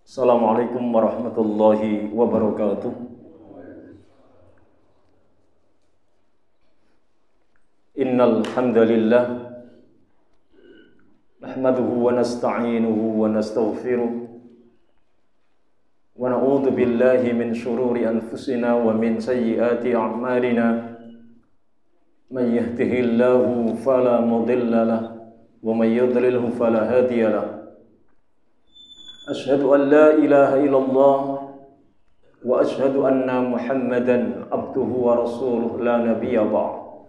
Assalamualaikum warahmatullahi wabarakatuh. Innal hamdalillah nahmaduhu wa nasta'inuhu wa nastaghfiruh wa na'udzu billahi min shururi anfusina wa min sayyiati a'malina. Man yahdihillahu fala mudilla lahu wa man yudlilhu fala hadiya lahu. Ashhadu an la ilaha illallah wa ashhadu anna Muhammadan abduhu wa rasuluh la nabiyya ba'd.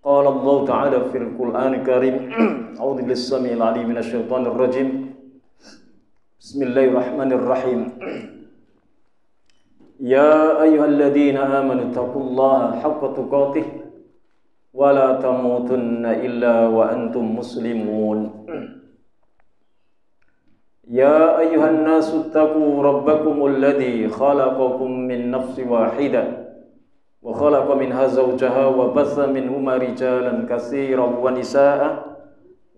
Qala Allah Ta'ala fil Qur'anil Karim. A'udzu billahi as-sami'il 'alim minasy syaithanir rajim. Bismillahirrahmanirrahim. Ya ayyuhalladzina amanu taqullaha haqqa tuqatih wa la tamutunna illa wa antum muslimun. Ya ayyuhan nasu taqu rabbakumul ladzi khalaqakum min nafsin wahidah wa khalaqa minha zawjaha wa batha minhuma rijalan katsiran wa nisaa'a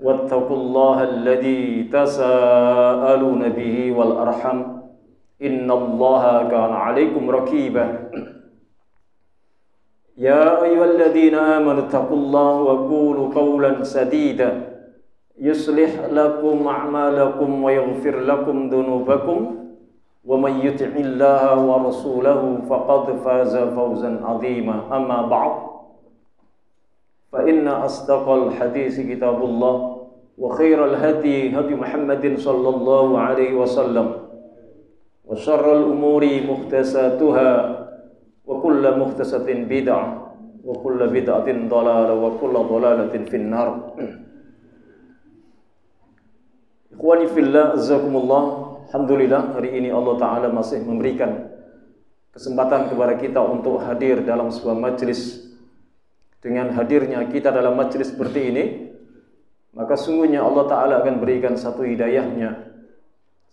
wattaqullaha alladzi tasaaluna bihi wal arham innallaha kana 'alaikum raqiba. Ya ayyuhalladzina amanu taqullaha wa qulu qawlan sadida yuslih lakum a'malakum wa yaghfir lakum dhunubakum wa may yuti'illaha wa rasulahu faqad faza fawzan 'azima. Amma ba'd, fa inna asdaqal hadits kitabullah wa khairal hadi hadi Muhammadin sallallahu alaihi wasallam wa syarrul umuri muhdatsatuha wa kullu muhdatsatin bid'ah wa kullu bid'atin dhalalah wa kullu dhalalatin finnar. Ikhwani fillah, azakumullah. Alhamdulillah, hari ini Allah Ta'ala masih memberikan kesempatan kepada kita untuk hadir dalam sebuah majlis. Dengan hadirnya kita dalam majlis seperti ini, maka sungguhnya Allah Ta'ala akan berikan satu hidayahnya.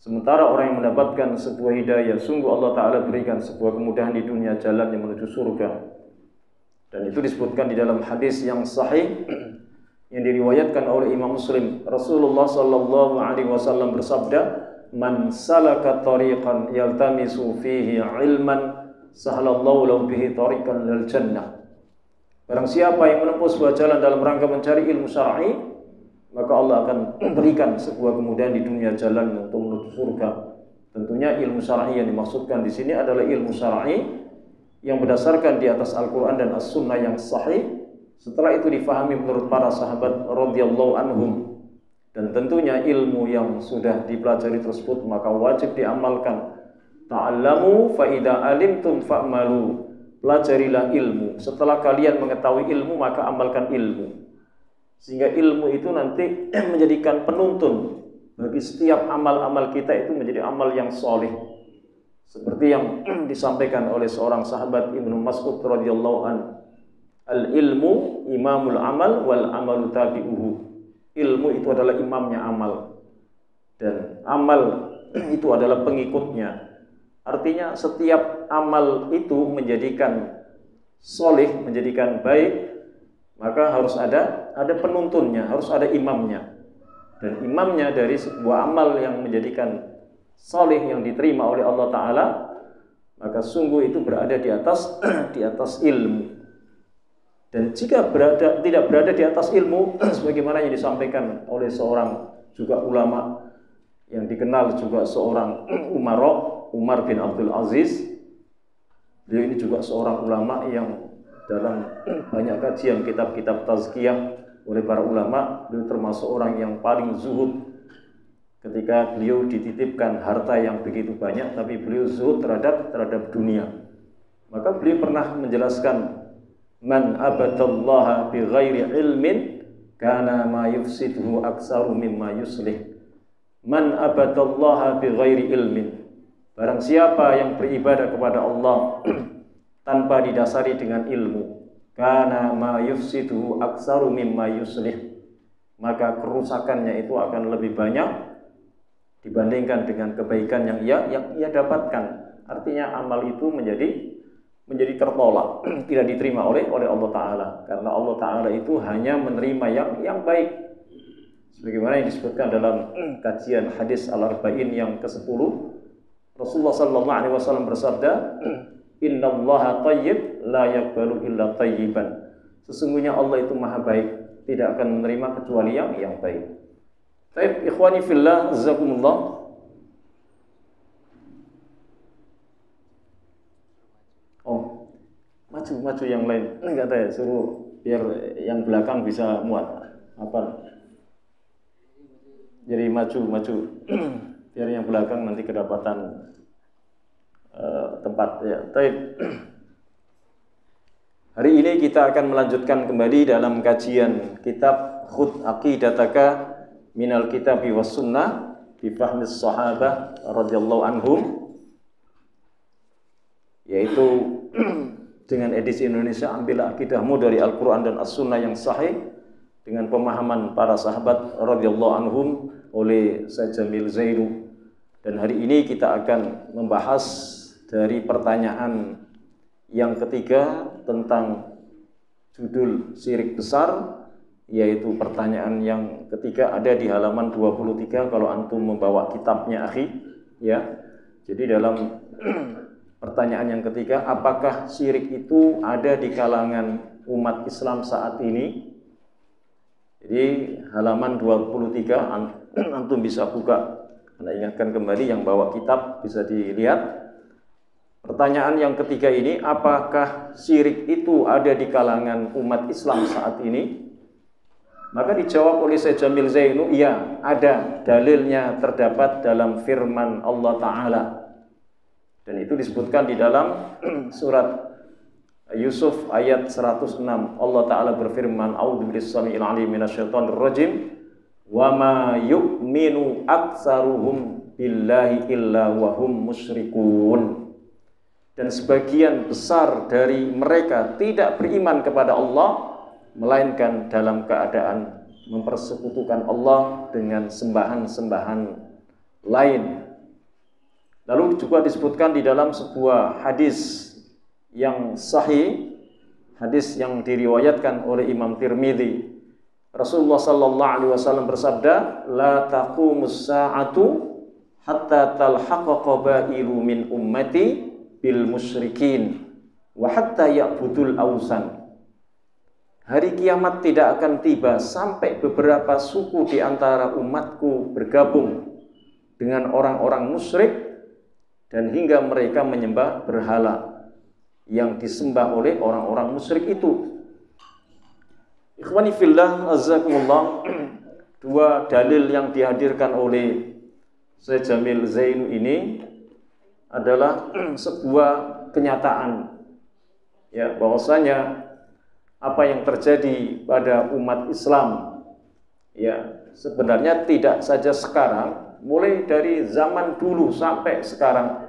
Sementara orang yang mendapatkan sebuah hidayah, sungguh Allah Ta'ala berikan sebuah kemudahan di dunia, jalan yang menuju surga. Dan itu disebutkan di dalam hadis yang sahih yang diriwayatkan oleh Imam Muslim. Rasulullah sallallahu alaihi wasallam bersabda, "Man salaka tariqan yaltamisu fihi ilman, sahalallahu lahu bihi tariqan lil jannah." Barang siapa yang menempuh sebuah jalan dalam rangka mencari ilmu syar'i, maka Allah akan berikan sebuah kemudahan di dunia, jalan untuk menuju surga. Tentunya ilmu syar'i yang dimaksudkan di sini adalah ilmu syar'i yang berdasarkan di atas Al-Qur'an dan As-Sunnah yang sahih. Setelah itu difahami menurut para sahabat radhiyallahu anhum, dan tentunya ilmu yang sudah dipelajari tersebut maka wajib diamalkan. Ta'allamu fa idza alimtum fa'malu. Pelajarilah ilmu. Setelah kalian mengetahui ilmu maka amalkan ilmu. Sehingga ilmu itu nanti menjadikan penuntun bagi setiap amal-amal kita, itu menjadi amal yang soleh. Seperti yang disampaikan oleh seorang sahabat, Ibnu Mas'ud radhiyallahu anhu, al-ilmu imamul amal wal amalu tabi'uhu. Ilmu itu adalah imamnya amal, dan amal itu adalah pengikutnya. Artinya setiap amal itu menjadikan soleh, menjadikan baik, maka harus ada penuntunnya, harus ada imamnya. Dan imamnya dari sebuah amal yang menjadikan soleh yang diterima oleh Allah Ta'ala, maka sungguh itu berada di atas ilmu. Dan jika tidak berada di atas ilmu, sebagaimana yang disampaikan oleh seorang juga ulama yang dikenal juga seorang Umar bin Abdul Aziz. Beliau ini juga seorang ulama yang dalam banyak kajian kitab-kitab tazkiyah oleh para ulama, beliau termasuk orang yang paling zuhud. Ketika beliau dititipkan harta yang begitu banyak, tapi beliau zuhud terhadap dunia. Maka beliau pernah menjelaskan, man abadallaha bi ghairi ilmin kana ma yufsiduhu aksaru mimma yuslih. Man abadallaha bi ghairi ilmin. Barang siapa yang beribadah kepada Allah tanpa didasari dengan ilmu, kana ma yufsiduhu aksaru mimma yuslih, maka kerusakannya itu akan lebih banyak dibandingkan dengan kebaikan yang ia dapatkan. Artinya amal itu menjadi tertolak, tidak diterima oleh Allah Ta'ala. Karena Allah Ta'ala itu hanya menerima yang baik. Sebagaimana yang disebutkan dalam kajian hadis Al-Arba'in yang ke-10, Rasulullah sallallahu alaihi wasallam bersabda, "Innallaha thayyib la yaqbalu illa thayyiban." Sesungguhnya Allah itu Maha baik, tidak akan menerima kecuali yang baik. Baik, ikhwani fillah, jazakumullah. Oh, maju yang lain. Enggak ada ya, suruh biar yang belakang bisa muat. Apa? Jadi maju biar yang belakang nanti kedapatan tempat ya. Baik. Hari ini kita akan melanjutkan kembali dalam kajian kitab Khudh Aqidataka Minal Kitabi Was Sunnah bi Fahmis Sahabah radhiyallahu anhum, yaitu dengan edisi Indonesia, ambillah akidahmu dari Al-Quran dan As-Sunnah yang sahih dengan pemahaman para sahabat radhiyallahu anhum oleh Syekh Jamil Zainu. Dan hari ini kita akan membahas dari pertanyaan yang ketiga tentang judul syirik besar, yaitu pertanyaan yang ketiga ada di halaman 23 kalau antum membawa kitabnya akhi ya. Jadi dalam pertanyaan yang ketiga, apakah syirik itu ada di kalangan umat Islam saat ini? Jadi halaman 23 antum bisa buka. Anda ingatkan kembali yang bawa kitab bisa dilihat. Pertanyaan yang ketiga ini, apakah syirik itu ada di kalangan umat Islam saat ini? Maka dijawab oleh Syekh Jamil Zainu, iya, ada. Dalilnya terdapat dalam firman Allah Ta'ala. Dan itu disebutkan di dalam surat Yusuf ayat 106. Allah Ta'ala berfirman, A'udzu billahi minasyaitonir rajim, wa ma yu'minu aktsaruhum billahi illa wa hum musyrikun. Dan sebagian besar dari mereka tidak beriman kepada Allah, melainkan dalam keadaan mempersekutukan Allah dengan sembahan-sembahan lain. Lalu juga disebutkan di dalam sebuah hadis yang sahih, hadis yang diriwayatkan oleh Imam Tirmidzi. Rasulullah sallallahu alaihi wasallam bersabda, "La taqumus sa'atu hatta talhaqa qabailu min ummati bil musyrikin wa hatta ya'budul awsan." Hari kiamat tidak akan tiba sampai beberapa suku di antara umatku bergabung dengan orang-orang musyrik dan hingga mereka menyembah berhala yang disembah oleh orang-orang musyrik itu. Ikhwani fillah, azzakumullah. Dua dalil yang dihadirkan oleh Syekh Jamil Zainu ini adalah sebuah kenyataan ya, bahwasanya apa yang terjadi pada umat Islam ya sebenarnya tidak saja sekarang, mulai dari zaman dulu sampai sekarang,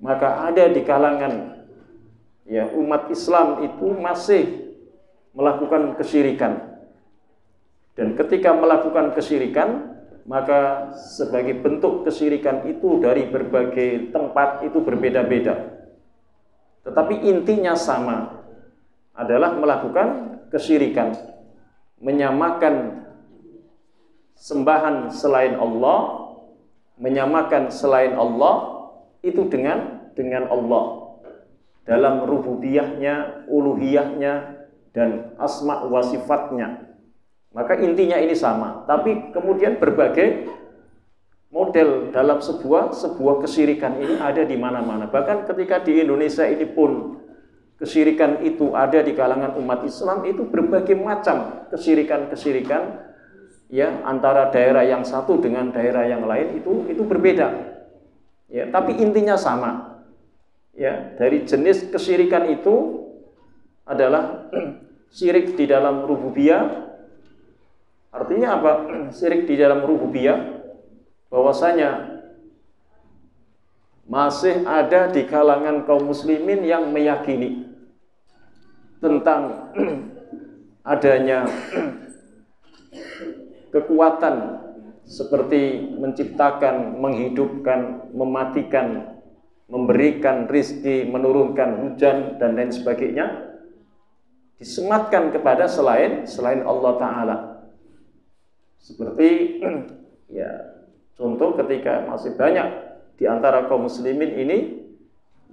maka ada di kalangan ya umat Islam itu masih melakukan kesyirikan. Dan ketika melakukan kesyirikan, maka sebagai bentuk kesyirikan itu dari berbagai tempat itu berbeda-beda. Tetapi intinya sama, adalah melakukan kesyirikan, menyamakan sembahan selain Allah, menyamakan selain Allah itu dengan Allah dalam rububiyahnya, uluhiyahnya, dan asma wa sifatnya. Maka intinya ini sama, tapi kemudian berbagai model dalam sebuah kesyirikan ini ada di mana-mana. Bahkan ketika di Indonesia ini pun kesyirikan itu ada di kalangan umat Islam, itu berbagai macam kesyirikan ya, antara daerah yang satu dengan daerah yang lain itu berbeda. Ya, tapi intinya sama. Ya, dari jenis kesyirikan itu adalah syirik di dalam rububiyah. Artinya apa? Syirik di dalam rububiyah, bahwasanya masih ada di kalangan kaum muslimin yang meyakini tentang adanya kekuatan seperti menciptakan, menghidupkan, mematikan, memberikan rizki, menurunkan hujan, dan lain sebagainya, disematkan kepada selain Allah Ta'ala. Seperti ya contoh ketika masih banyak di antara kaum muslimin ini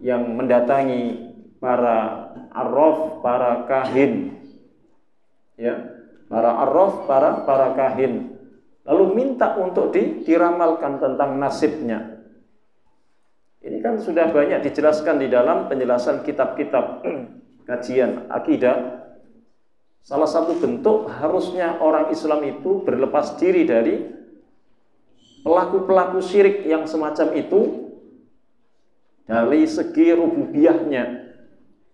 yang mendatangi para arraf, para kahin, ya, para arraf, para kahin, lalu minta untuk diramalkan tentang nasibnya. Ini kan sudah banyak dijelaskan di dalam penjelasan kitab-kitab kajian akidah. Salah satu bentuk harusnya orang Islam itu berlepas diri dari pelaku-pelaku syirik yang semacam itu dari segi rububiyahnya.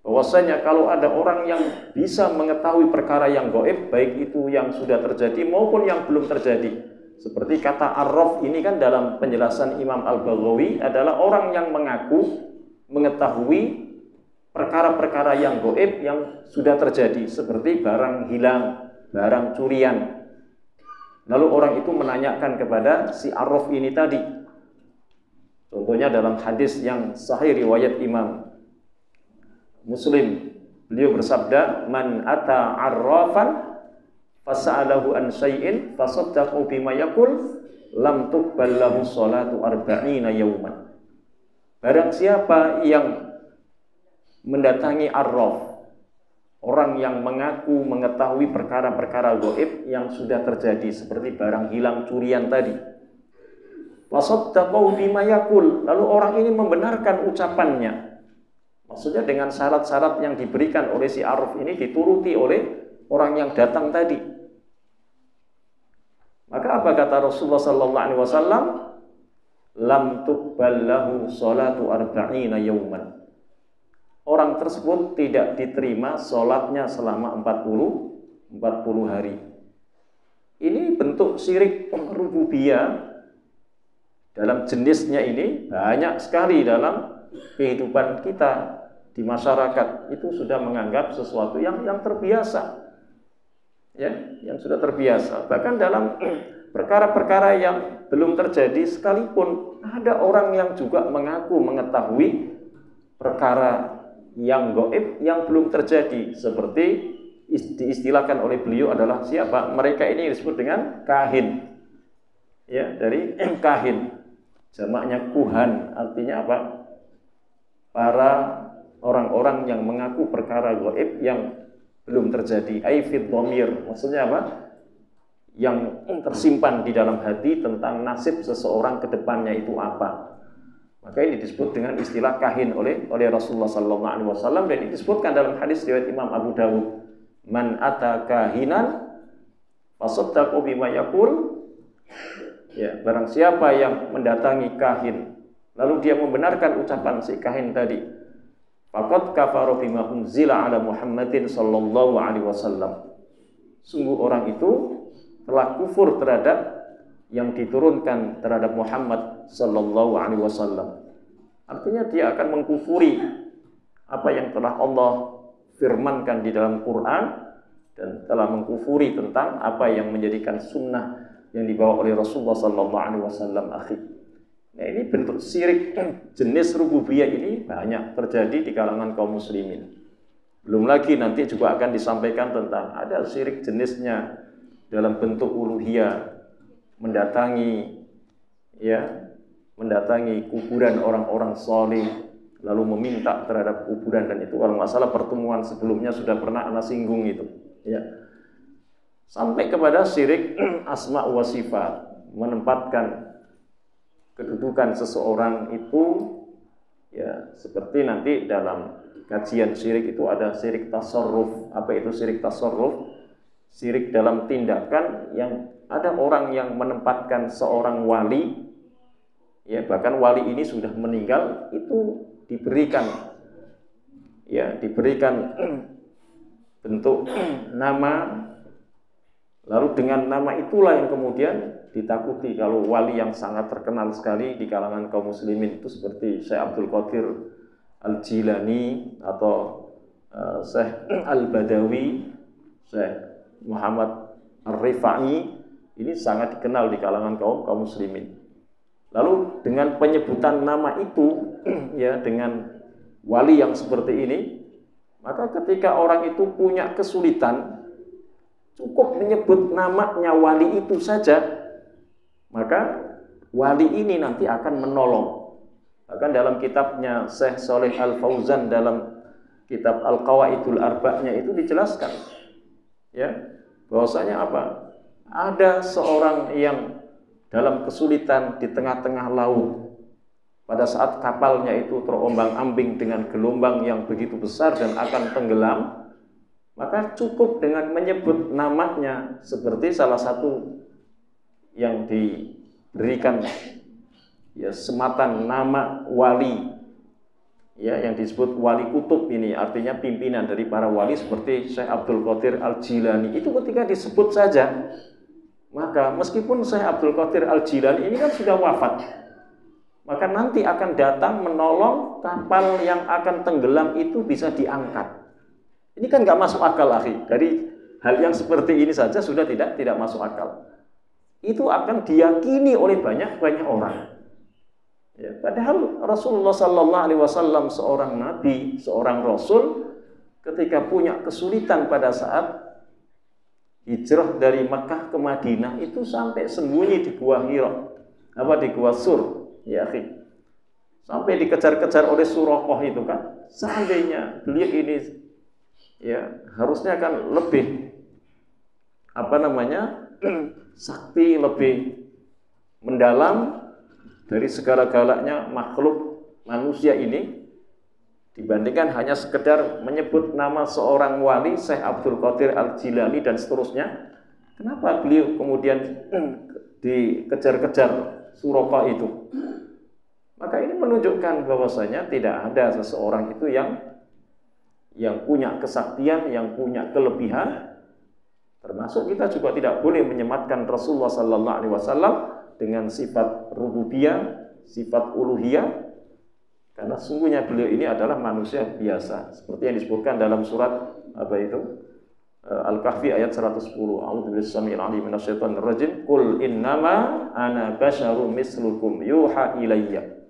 Bahwasanya kalau ada orang yang bisa mengetahui perkara yang gaib, baik itu yang sudah terjadi maupun yang belum terjadi. Seperti kata arraf ini kan dalam penjelasan Imam Al-Baghawi adalah orang yang mengaku mengetahui perkara-perkara yang gaib yang sudah terjadi, seperti barang hilang, barang curian. Lalu orang itu menanyakan kepada si arraf ini tadi. Contohnya dalam hadis yang sahih riwayat Imam Muslim, beliau bersabda, "Man ata arrafan fas'alahu an syai'in fasaddaqu bima yaqul lam tuqbal lahu sholatu arba'ina yauman." Barang siapa yang mendatangi arraf, orang yang mengaku mengetahui perkara-perkara gaib yang sudah terjadi, seperti barang hilang, curian tadi, fasaddaqu bima yaqul, lalu orang ini membenarkan ucapannya. Maksudnya dengan syarat-syarat yang diberikan oleh si arraf ini dituruti oleh orang yang datang tadi. Maka apa kata Rasulullah sallallahu alaihi wasallam? Lam tuqbal lahu sholatu arba'ina yauman. Orang tersebut tidak diterima sholatnya selama 40 hari. Ini bentuk syirik rububiyah. Dalam jenisnya ini banyak sekali dalam kehidupan kita di masyarakat. Itu sudah menganggap sesuatu yang terbiasa, ya, yang sudah terbiasa. Bahkan dalam perkara-perkara yang belum terjadi sekalipun, ada orang yang juga mengaku mengetahui perkara yang gaib yang belum terjadi, seperti diistilahkan oleh beliau adalah siapa? Mereka ini disebut dengan kahin, ya, dari kahin, jamaknya kuhan, artinya apa? Para orang-orang yang mengaku perkara gaib yang belum terjadi. Aifid dhamir, maksudnya apa? Yang tersimpan di dalam hati tentang nasib seseorang ke depannya itu apa. Maka ini disebut dengan istilah kahin oleh Rasulullah sallallahu alaihi wasallam, dan ini disebutkan dalam hadis riwayat Imam Abu Dawud, "Man ata kahinan fasaddaqu bima yaqul." Ya, barang siapa yang mendatangi kahin lalu dia membenarkan ucapan si kahin tadi, faqad kafara bima unzila ala Muhammadin sallallahu alaihi wasallam. Sungguh orang itu telah kufur terhadap yang diturunkan terhadap Muhammad sallallahu alaihi wasallam. Artinya dia akan mengkufuri apa yang telah Allah firmankan di dalam Quran dan telah mengkufuri tentang apa yang menjadikan sunnah yang dibawa oleh Rasulullah sallallahu alaihi wasallam. Nah, ini bentuk syirik jenis rububiyah ini banyak terjadi di kalangan kaum muslimin. Belum lagi nanti juga akan disampaikan tentang ada syirik jenisnya dalam bentuk uluhiyah, mendatangi kuburan orang-orang saleh lalu meminta terhadap kuburan, dan itu kalau masalah pertemuan sebelumnya sudah pernah ana singgung itu, ya. Sampai kepada syirik asma wa sifat, menempatkan kedudukan seseorang itu, ya, seperti nanti dalam kajian syirik itu ada syirik tasarruf. Apa itu syirik tasarruf? Syirik dalam tindakan yang ada orang yang menempatkan seorang wali, ya, bahkan wali ini sudah meninggal, itu diberikan bentuk nama, lalu dengan nama itulah yang kemudian ditakuti. Kalau wali yang sangat terkenal sekali di kalangan kaum muslimin itu seperti Syekh Abdul Qadir Al-Jilani atau Syekh Al-Badawi, Syekh Muhammad Ar-Rifai, ini sangat dikenal di kalangan kaum muslimin. Lalu dengan penyebutan nama itu, ya, dengan wali yang seperti ini, maka ketika orang itu punya kesulitan, cukup menyebut namanya wali itu saja, maka wali ini nanti akan menolong. Bahkan dalam kitabnya Syekh Shalih Al Fauzan dalam kitab Al-Qawaidul Arba'nya itu dijelaskan, ya, bahwasanya apa? Ada seorang yang dalam kesulitan di tengah-tengah laut. Pada saat kapalnya itu terombang-ambing dengan gelombang yang begitu besar dan akan tenggelam, maka cukup dengan menyebut namanya, seperti salah satu yang diberikan ya sematan nama wali, ya, yang disebut wali kutub ini, artinya pimpinan dari para wali seperti Syekh Abdul Qadir Al-Jilani. Itu ketika disebut saja, maka meskipun Syekh Abdul Qadir Al-Jilani ini kan sudah wafat, maka nanti akan datang menolong kapal yang akan tenggelam itu bisa diangkat. Ini kan nggak masuk akal, akhi. Dari hal yang seperti ini saja sudah tidak masuk akal. Itu akan diyakini oleh banyak orang. Ya, padahal Rasulullah Sallallahu Alaihi Wasallam seorang nabi, seorang rasul, ketika punya kesulitan pada saat hijrah dari Makkah ke Madinah itu sampai sembunyi di gua Hira, di gua Sur, ya akhi. Sampai dikejar-kejar oleh Suraqah itu kan. Seandainya beliau ini ya harusnya kan lebih sakti, lebih mendalam dari segala-galanya makhluk manusia ini, dibandingkan hanya sekedar menyebut nama seorang wali Syekh Abdul Qadir Al-Jilani dan seterusnya. Kenapa beliau kemudian dikejar-kejar Suraqah itu? Maka ini menunjukkan bahwasanya tidak ada seseorang itu yang punya kesaktian, yang punya kelebihan. Termasuk kita juga tidak boleh menyematkan Rasulullah Sallallahu Alaihi Wasallam dengan sifat rububiyah, sifat uluhiyah, karena sungguhnya beliau ini adalah manusia biasa, seperti yang disebutkan dalam surat Al-Kahfi ayat 110. A'udzubillahi samil alim minasyaitonir rajim. Qul innama ana basyarum mislukum yuha ilayya.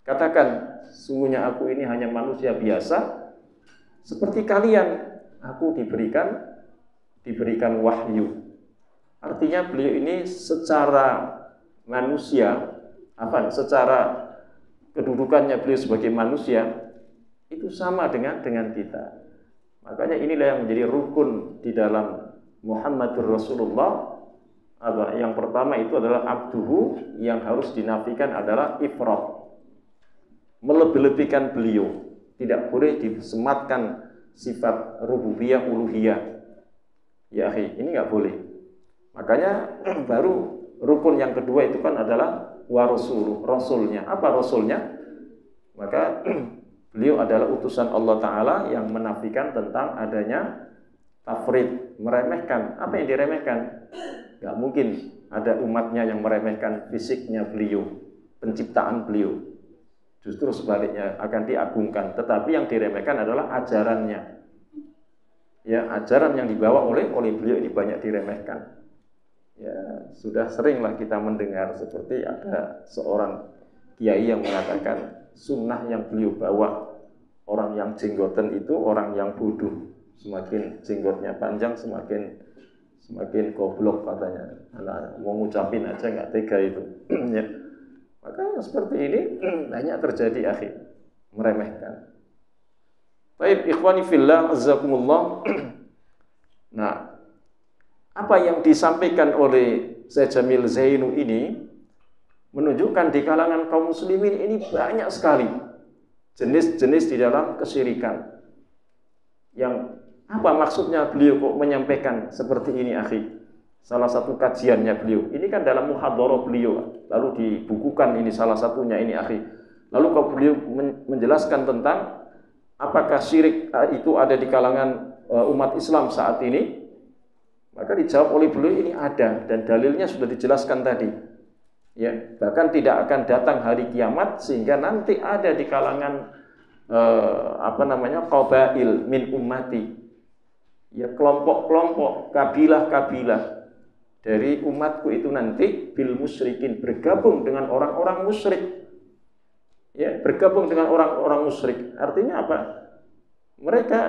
Katakan, sungguhnya aku ini hanya manusia biasa seperti kalian. Aku diberikan wahyu. Artinya beliau ini secara manusia, secara kedudukannya beliau sebagai manusia itu sama dengan kita. Makanya inilah yang menjadi rukun di dalam Muhammadur Rasulullah. Yang pertama itu adalah abduhu, yang harus dinafikan adalah ifrat, melebih-lebihkan beliau. Tidak boleh disematkan sifat rububiyah, uluhiyah. Ya akhi, ini nggak boleh. Makanya baru rukun yang kedua itu kan adalah rasulnya. Apa rasulnya? Maka beliau adalah utusan Allah Ta'ala yang menafikan tentang adanya tafrid, meremehkan. Apa yang diremehkan? Nggak mungkin ada umatnya yang meremehkan fisiknya beliau, penciptaan beliau. Justru sebaliknya akan diagungkan. Tetapi yang diremehkan adalah ajarannya. Ya, ajaran yang dibawa oleh beliau ini banyak diremehkan. Ya, sudah seringlah kita mendengar seperti ada seorang kiai yang mengatakan sunnah yang beliau bawa, orang yang jenggoten itu orang yang bodoh. Semakin jenggotnya panjang semakin goblok katanya. Nah, mau ngucapin aja nggak tega itu. Ya. Maka yang seperti ini banyak terjadi, akhi, meremehkan. Baik, ikhwani fillah, azakumullah. Nah, apa yang disampaikan oleh Syekh Jamil Zainu ini menunjukkan di kalangan kaum muslimin ini banyak sekali jenis-jenis di dalam kesyirikan. Yang apa maksudnya beliau kok menyampaikan seperti ini, akhi? Salah satu kajiannya beliau, ini kan dalam muhadharah beliau, lalu dibukukan ini salah satunya ini, akhi. Lalu kalau beliau menjelaskan tentang apakah syirik itu ada di kalangan umat Islam saat ini, maka dijawab oleh beliau ini ada, dan dalilnya sudah dijelaskan tadi. Ya, bahkan tidak akan datang hari kiamat sehingga nanti ada di kalangan qabail min ummati, ya, kelompok-kelompok, kabilah-kabilah dari umatku itu nanti bil musyrikin, bergabung dengan orang-orang musyrik. Ya, bergabung dengan orang-orang musyrik. Artinya apa? Mereka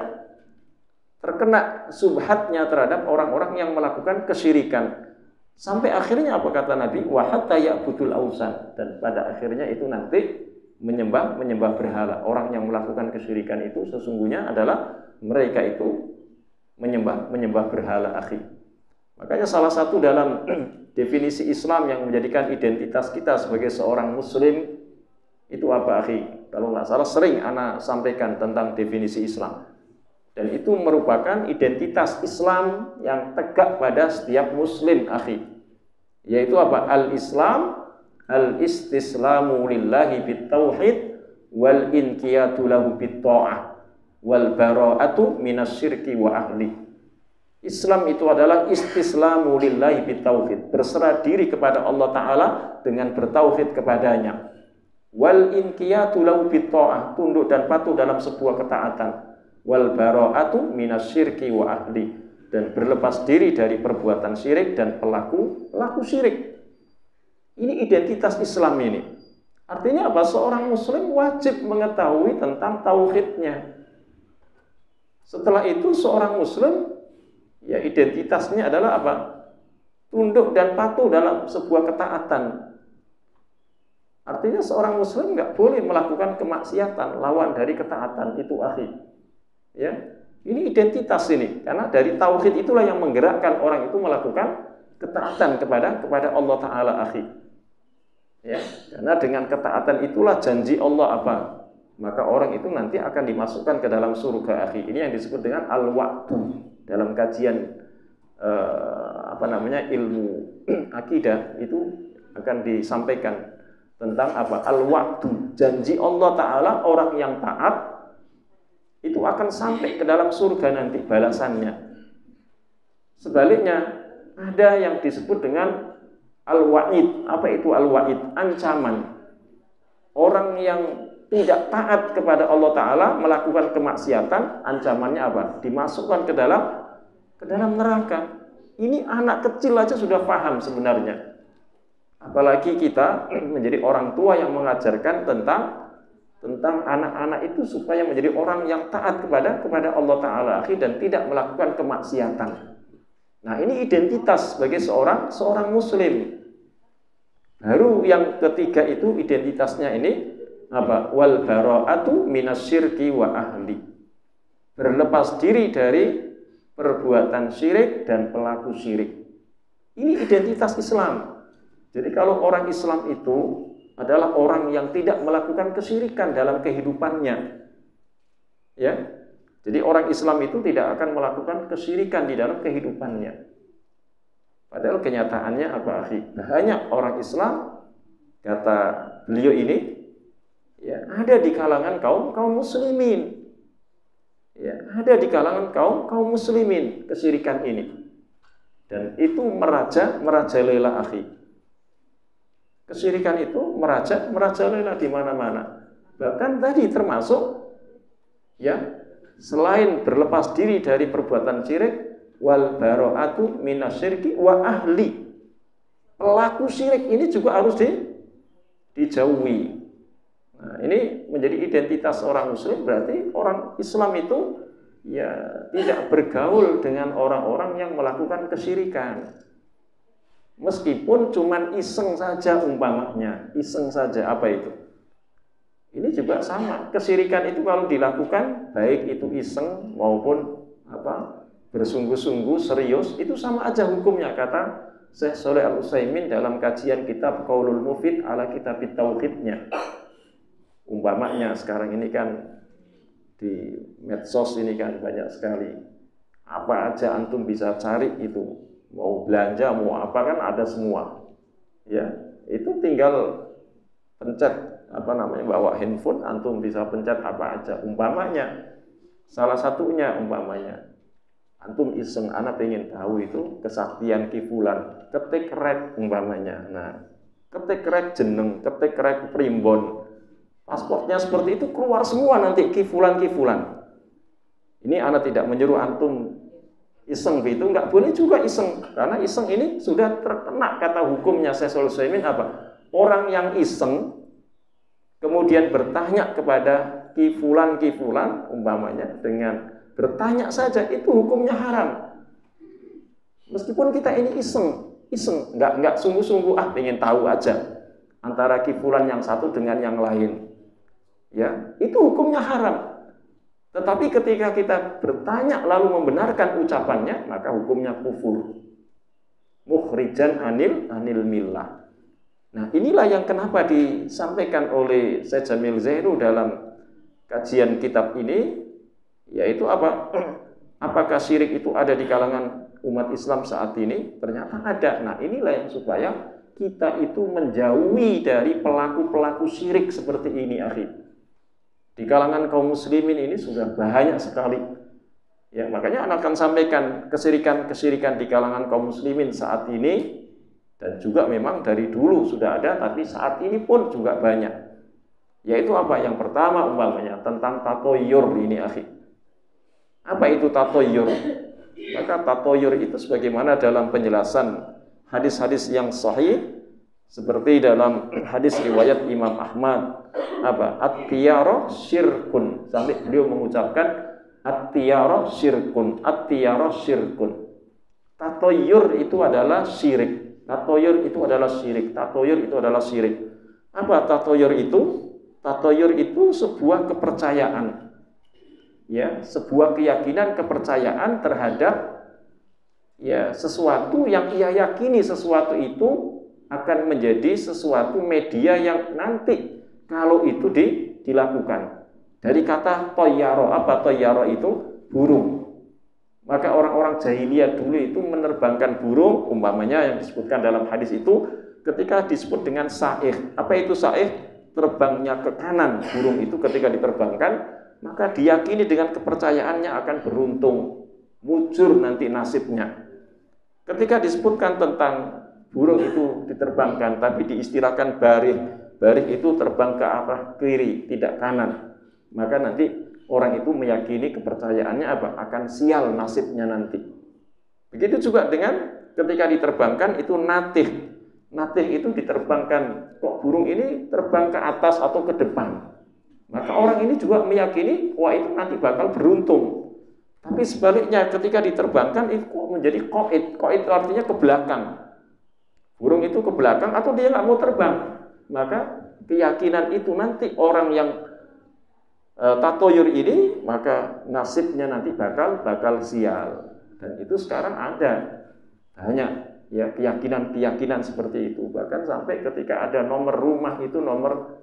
terkena subhatnya terhadap orang-orang yang melakukan kesyirikan. Sampai akhirnya apa kata Nabi? Wa hatta ya'budul ausan. Dan pada akhirnya itu nanti menyembah berhala. Orang yang melakukan kesyirikan itu sesungguhnya adalah mereka itu menyembah berhala, akhi. Makanya salah satu dalam definisi Islam yang menjadikan identitas kita sebagai seorang muslim itu apa, akhi? Kalau nggak salah sering ana sampaikan tentang definisi Islam. Dan itu merupakan identitas Islam yang tegak pada setiap muslim, akhi. Yaitu apa? Al-Islam al-istislamu lillahi bit-tauhid wal inqiyatu lahu bit-ta'ah wal bara'atu minasyirki wa ahli. Islam itu adalah istislamu lillahi bit-tauhid, berserah diri kepada Allah Ta'ala dengan bertauhid kepadanya. Wal inqiyatu lahu bit-ta'ah, tunduk dan patuh dalam sebuah ketaatan. Wal bara'atu minasyirki wa ahli, dan berlepas diri dari perbuatan syirik dan pelaku syirik. Ini identitas Islam ini. Artinya apa? Seorang muslim wajib mengetahui tentang tauhidnya. Setelah itu seorang muslim ya identitasnya adalah apa? Tunduk dan patuh dalam sebuah ketaatan. Artinya seorang muslim nggak boleh melakukan kemaksiatan, lawan dari ketaatan itu, akhi. Ya, ini identitas ini. Karena dari tauhid itulah yang menggerakkan orang itu melakukan ketaatan kepada Allah Ta'ala, akhi. Ya, karena dengan ketaatan itulah janji Allah apa? Maka orang itu nanti akan dimasukkan ke dalam surga, akhi. Ini yang disebut dengan al-wa'du dalam kajian ilmu akidah itu akan disampaikan tentang apa? Al-wa'du, janji Allah Ta'ala orang yang taat itu akan sampai ke dalam surga nanti balasannya. Sebaliknya ada yang disebut dengan al-wa'id. Apa itu al-wa'id? Ancaman. Orang yang tidak taat kepada Allah Ta'ala, melakukan kemaksiatan, ancamannya apa? Dimasukkan ke dalam neraka. Ini anak kecil aja sudah paham sebenarnya. Apalagi kita menjadi orang tua yang mengajarkan tentang anak-anak itu supaya menjadi orang yang taat kepada Allah Ta'ala, dan tidak melakukan kemaksiatan. Nah, ini identitas sebagai seorang muslim. Baru yang ketiga itu identitasnya ini apa? Wal bara'atu minasyirki wa ahli. Berlepas diri dari perbuatan syirik dan pelaku syirik. Ini identitas Islam. Jadi kalau orang Islam itu adalah orang yang tidak melakukan kesyirikan dalam kehidupannya. Ya. Jadi orang Islam itu tidak akan melakukan kesyirikan di dalam kehidupannya. Padahal kenyataannya apa, akhi? Banyak orang Islam, kata beliau ini, ya, ada di kalangan kaum muslimin. Ya, ada di kalangan kaum muslimin kesyirikan ini. Dan itu merajalela, akhi. Kesyirikan itu merajalela di mana-mana. Bahkan tadi termasuk ya, selain berlepas diri dari perbuatan syirik, wal bara'atu minasyirki wa ahli. Pelaku syirik ini juga harus dijauhi. Nah, ini menjadi identitas orang muslim, berarti orang Islam itu ya tidak bergaul dengan orang-orang yang melakukan kesyirikan. Meskipun cuman iseng saja umpamanya, iseng saja, apa itu? Ini juga sama. Kesyirikan itu kalau dilakukan, baik itu iseng maupun bersungguh-sungguh serius, itu sama aja hukumnya, kata Syekh Shalih Al-Utsaimin dalam kajian kitab Qaulul Mufid ala kitab tauhidnya. Umpamanya sekarang ini kan di medsos ini kan banyak sekali, apa aja antum bisa cari itu, mau belanja mau apa kan ada semua. Ya, itu tinggal pencet bawa handphone, antum bisa pencet apa aja. Umpamanya salah satunya antum iseng, anak pengen tahu itu kesaktian kifulan, ketik rek umpamanya. Nah, ketik rek jeneng, ketik rek primbon, pasportnya seperti itu keluar semua nanti kifulan. Ini anak tidak menyuruh antum iseng itu, nggak boleh juga iseng, karena iseng ini sudah terkena kata hukumnya Syekh Shalih Al-Utsaimin apa? Orang yang iseng kemudian bertanya kepada kifulan umpamanya dengan bertanya saja itu hukumnya haram. Meskipun kita ini iseng, nggak sungguh-sungguh pengen tahu aja antara kifulan yang satu dengan yang lain. Ya, itu hukumnya haram. Tetapi ketika kita bertanya lalu membenarkan ucapannya, maka hukumnya kufur. Mukhrijan anil millah. Nah, inilah yang kenapa disampaikan oleh Syekh Jamil Zahiru dalam kajian kitab ini, yaitu apa? Apakah syirik itu ada di kalangan umat Islam saat ini? Ternyata ada. Nah, inilah yang supaya kita itu menjauhi dari pelaku-pelaku syirik seperti ini, akhi. Di kalangan kaum muslimin ini sudah banyak sekali. Ya, makanya anak akan sampaikan kesirikan-kesirikan di kalangan kaum muslimin saat ini, dan juga memang dari dulu sudah ada, tapi saat ini pun juga banyak. Yaitu apa? Yang pertama umpamanya tentang tatoyur ini, akhi. Apa itu tatoyur? Maka tatoyur itu sebagaimana dalam penjelasan hadis-hadis yang sahih, seperti dalam hadis riwayat Imam Ahmad, at-tiyara syirkun, sampai beliau mengucapkan at-tiyara syirkun, at-tiyara syirkun. Tatoyur itu adalah syirik. Tatoyur itu adalah syirik. Tatoyur itu adalah syirik. Apa tatoyur itu? Tatoyur itu sebuah kepercayaan. Ya, sebuah keyakinan, kepercayaan terhadap sesuatu yang ia yakini sesuatu itu akan menjadi sesuatu media yang nanti kalau itu dilakukan. Dari kata toyaro, apa toyaro itu? Burung. Maka orang-orang jahiliyah dulu itu menerbangkan burung, umpamanya yang disebutkan dalam hadis itu, ketika disebut dengan sa'ih. Apa itu sa'ih? Terbangnya ke kanan burung itu ketika diterbangkan, maka diyakini dengan kepercayaannya akan beruntung, mujur nanti nasibnya. Ketika disebutkan tentang burung itu diterbangkan, tapi diistilahkan barih. Barih itu terbang ke arah kiri, tidak kanan. Maka nanti orang itu meyakini kepercayaannya akan sial nasibnya nanti. Begitu juga dengan ketika diterbangkan itu natih. Natih itu diterbangkan, kok burung ini terbang ke atas atau ke depan. Maka orang ini juga meyakini, wah itu nanti bakal beruntung. Tapi sebaliknya ketika diterbangkan itu kok menjadi qaid. Qaid itu artinya ke belakang. Burung itu ke belakang atau dia nggak mau terbang. Maka keyakinan itu nanti orang yang tatoyur ini, maka nasibnya nanti bakal sial. Dan itu sekarang ada banyak ya keyakinan seperti itu. Bahkan sampai ketika ada nomor rumah itu nomor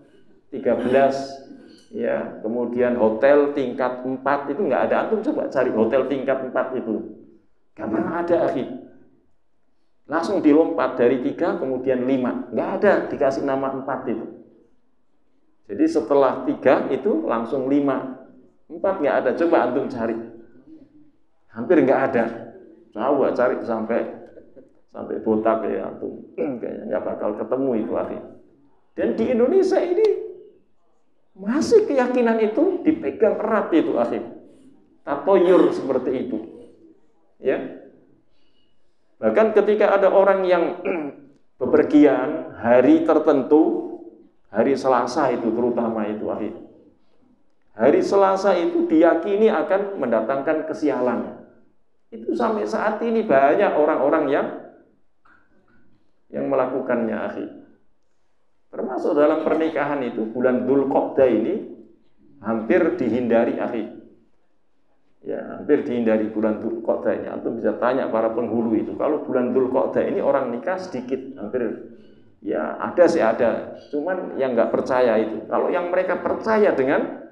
13, ya, kemudian hotel tingkat 4 itu nggak ada. Antum coba cari hotel tingkat 4 itu, nggak pernah ada, akhi. Langsung dilompat dari 3 kemudian 5, nggak ada dikasih nama 4 itu. Jadi setelah 3 itu langsung 5, 4 nggak ada. Coba antum cari, hampir nggak ada. Coba cari sampai botak ya antum, kayaknya nggak bakal ketemu itu, akhi. Dan di Indonesia ini masih keyakinan itu dipegang erat itu, akhi. Tatoyur seperti itu, ya. Bahkan ketika ada orang yang bepergian hari tertentu, hari Selasa itu terutama itu, akhi. Hari Selasa itu diyakini akan mendatangkan kesialan. Itu sampai saat ini banyak orang-orang yang melakukannya, akhi. Termasuk dalam pernikahan itu bulan Dzulqa'dah ini hampir dihindari, akhi. Ya, hampir dihindari bulan Dzulqa'dah ini. Antum bisa tanya para penghulu itu. Kalau bulan Dzulqa'dah ini orang nikah sedikit, hampir ya ada sih ada. Cuman yang nggak percaya itu. Kalau yang mereka percaya dengan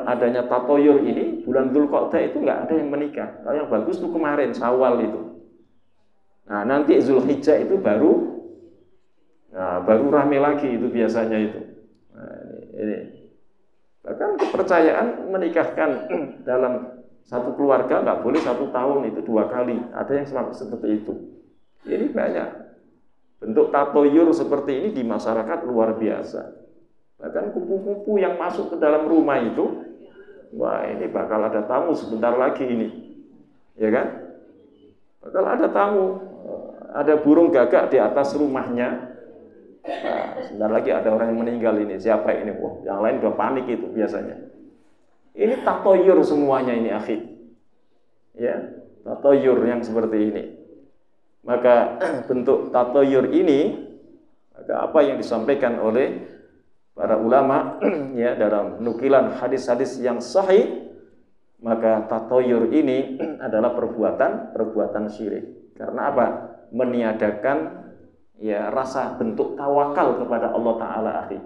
adanya tatoyur ini, bulan Dzulqa'dah itu nggak ada yang menikah. Kalau yang bagus itu kemarin Syawal itu. Nah, nanti Zulhijjah itu baru rame lagi itu biasanya itu. Nah, ini. Bahkan kepercayaan menikahkan dalam satu keluarga nggak boleh 1 tahun, itu 2 kali. Ada yang seperti itu. Jadi banyak bentuk tatoyur seperti ini di masyarakat luar biasa. Bahkan kupu-kupu yang masuk ke dalam rumah itu, wah ini bakal ada tamu sebentar lagi ini, ya kan? Bakal ada tamu, ada burung gagak di atas rumahnya. Nah, sebentar lagi ada orang yang meninggal ini. Siapa ini? Wah, yang lain udah panik itu biasanya. Ini tatoyur semuanya ini akhi. Ya, tatoyur yang seperti ini. Maka bentuk tatoyur ini, maka apa yang disampaikan oleh para ulama ya dalam nukilan hadis-hadis yang sahih, maka tatoyur ini adalah perbuatan syirik. Karena apa? Meniadakan ya rasa bentuk tawakal kepada Allah Ta'ala akhi.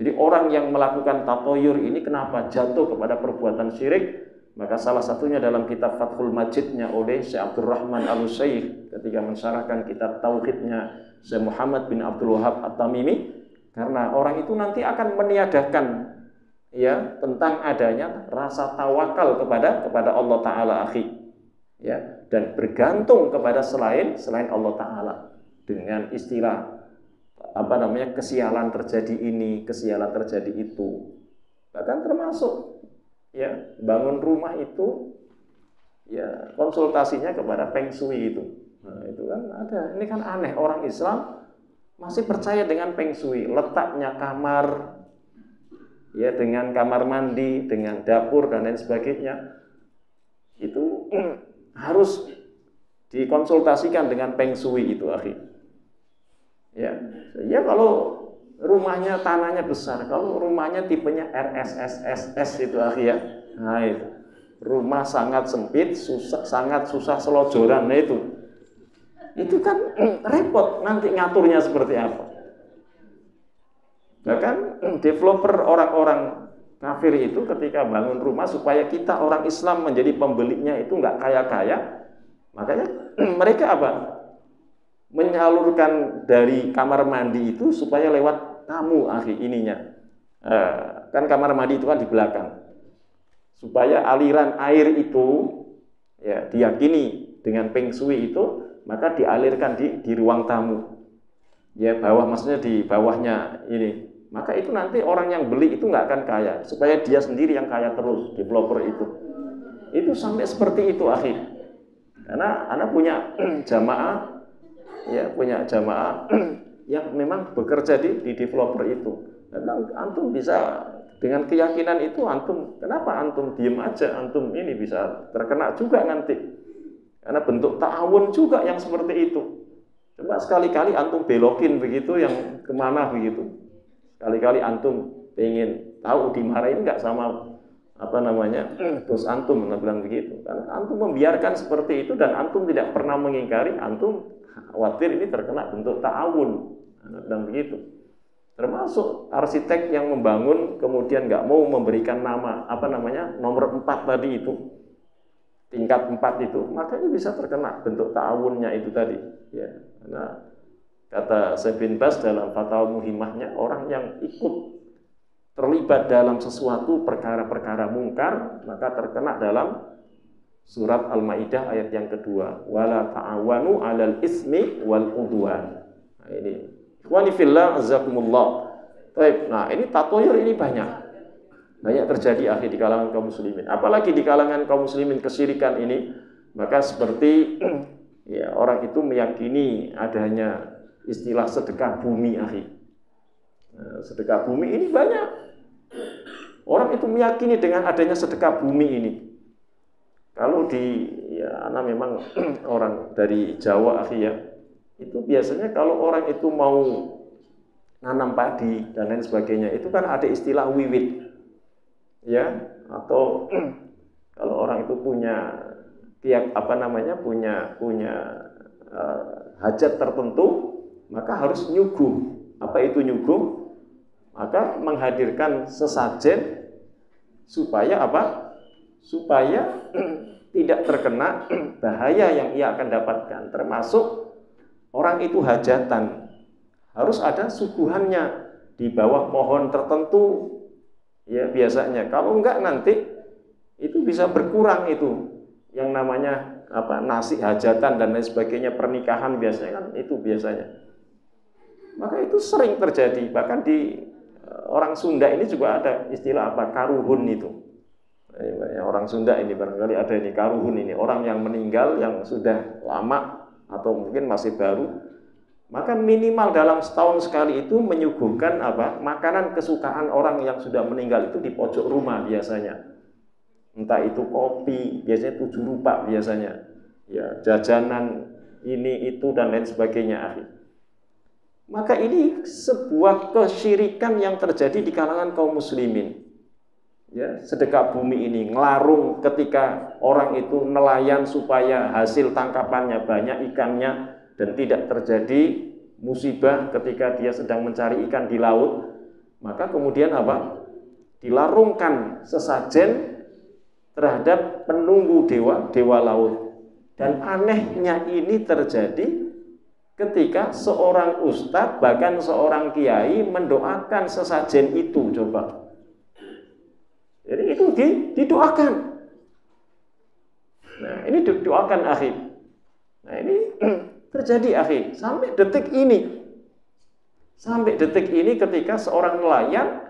Jadi orang yang melakukan tatoyur ini kenapa jatuh kepada perbuatan syirik? Maka salah satunya dalam kitab Fathul Majidnya oleh Syekh Abdul Rahman Al-Utsyaikh ketika mensyarahkan kitab Tauhidnya Syekh Muhammad bin Abdul Wahab At-Tamimi, karena orang itu nanti akan meniadakan ya tentang adanya rasa tawakal kepada Allah Ta'ala akhi, ya, dan bergantung kepada selain Allah Ta'ala dengan istilah kesialan terjadi ini, kesialan terjadi itu. Bahkan termasuk ya bangun rumah itu ya konsultasinya kepada Feng Shui itu. Nah, itu kan ada. Ini kan aneh, orang Islam masih percaya dengan Feng Shui, letaknya kamar ya dengan kamar mandi, dengan dapur dan lain sebagainya. Itu harus dikonsultasikan dengan Feng Shui itu akhi. Ya kalau rumahnya tanahnya besar, kalau rumahnya tipenya RSSSS itu akhi ya. Nah itu rumah sangat sempit, sangat susah selojoran. Nah itu kan repot nanti ngaturnya seperti apa. Bahkan developer orang-orang kafir itu ketika bangun rumah supaya kita orang Islam menjadi pembelinya itu nggak kaya-kaya, makanya mereka apa? Menyalurkan dari kamar mandi itu supaya lewat tamu akhi ininya. Kan kamar mandi itu kan di belakang. Supaya aliran air itu ya diyakini dengan Feng Shui itu, maka dialirkan di ruang tamu. Ya bawah, maksudnya di bawahnya ini. Maka itu nanti orang yang beli itu nggak akan kaya, supaya dia sendiri yang kaya terus, developer itu. Itu sampai seperti itu akhi. Karena anak punya jamaah yang memang bekerja di developer itu. Dan antum bisa dengan keyakinan itu kenapa antum diem aja, antum ini bisa terkena juga nanti. Karena bentuk ta'awun juga yang seperti itu. Coba sekali-kali antum belokin begitu yang kemana begitu. Sekali-kali antum pengen tahu dimarahin nggak sama bos antum, bilang begitu. Karena antum membiarkan seperti itu dan antum tidak pernah mengingkari, antum khawatir ini terkena bentuk ta'awun, dan begitu. Termasuk arsitek yang membangun kemudian nggak mau memberikan nama nomor 4 tadi itu, tingkat 4 itu, makanya bisa terkena bentuk ta'awunnya itu tadi. Ya, karena kata Syekh bin Baz dalam Fatwa Muhimmahnya, orang yang ikut terlibat dalam sesuatu perkara-perkara mungkar maka terkena dalam surat Al-Maidah ayat yang kedua, wala ta'awanu 'alal ismi wal 'udwan. Nah ini, ikhwani fillah azakumullah. Baik, nah ini tatoyur ini banyak terjadi akhi di kalangan kaum muslimin. Apalagi di kalangan kaum muslimin kesyirikan ini, maka seperti ya orang itu meyakini adanya istilah sedekah bumi akhi. Nah, sedekah bumi ini banyak. Orang itu meyakini dengan adanya sedekah bumi ini. Kalau memang orang dari Jawa akhi ya, itu biasanya kalau orang itu mau nanam padi dan lain sebagainya, itu kan ada istilah wiwit. Ya, atau kalau orang itu punya hajat tertentu, maka harus nyuguh. Apa itu nyuguh? Maka menghadirkan sesajen supaya supaya tidak terkena bahaya yang ia akan dapatkan. Termasuk orang itu hajatan, harus ada suguhannya di bawah pohon tertentu. Ya biasanya, kalau enggak nanti itu bisa berkurang itu yang namanya nasi hajatan dan lain sebagainya, pernikahan biasanya kan itu biasanya. Maka itu sering terjadi, bahkan di orang Sunda ini juga ada istilah karuhun itu. Orang Sunda ini barangkali ada ini karuhun ini, orang yang meninggal yang sudah lama atau mungkin masih baru, maka minimal dalam setahun sekali itu menyuguhkan makanan kesukaan orang yang sudah meninggal itu di pojok rumah biasanya. entah itu kopi, biasanya 7 rupa biasanya, ya jajanan ini itu dan lain sebagainya, akhi. Maka ini sebuah kesyirikan yang terjadi di kalangan kaum muslimin. Ya, sedekah bumi ini ngelarung ketika orang itu nelayan supaya hasil tangkapannya banyak ikannya dan tidak terjadi musibah ketika dia sedang mencari ikan di laut. Maka kemudian apa? Dilarungkan sesajen terhadap penunggu dewa laut. Dan anehnya ini terjadi ketika seorang ustadz, bahkan seorang kiai mendoakan sesajen itu, coba. Jadi itu didoakan. Nah, ini didoakan, akhi. Nah, ini terjadi, akhi, sampai detik ini. Sampai detik ini ketika seorang nelayan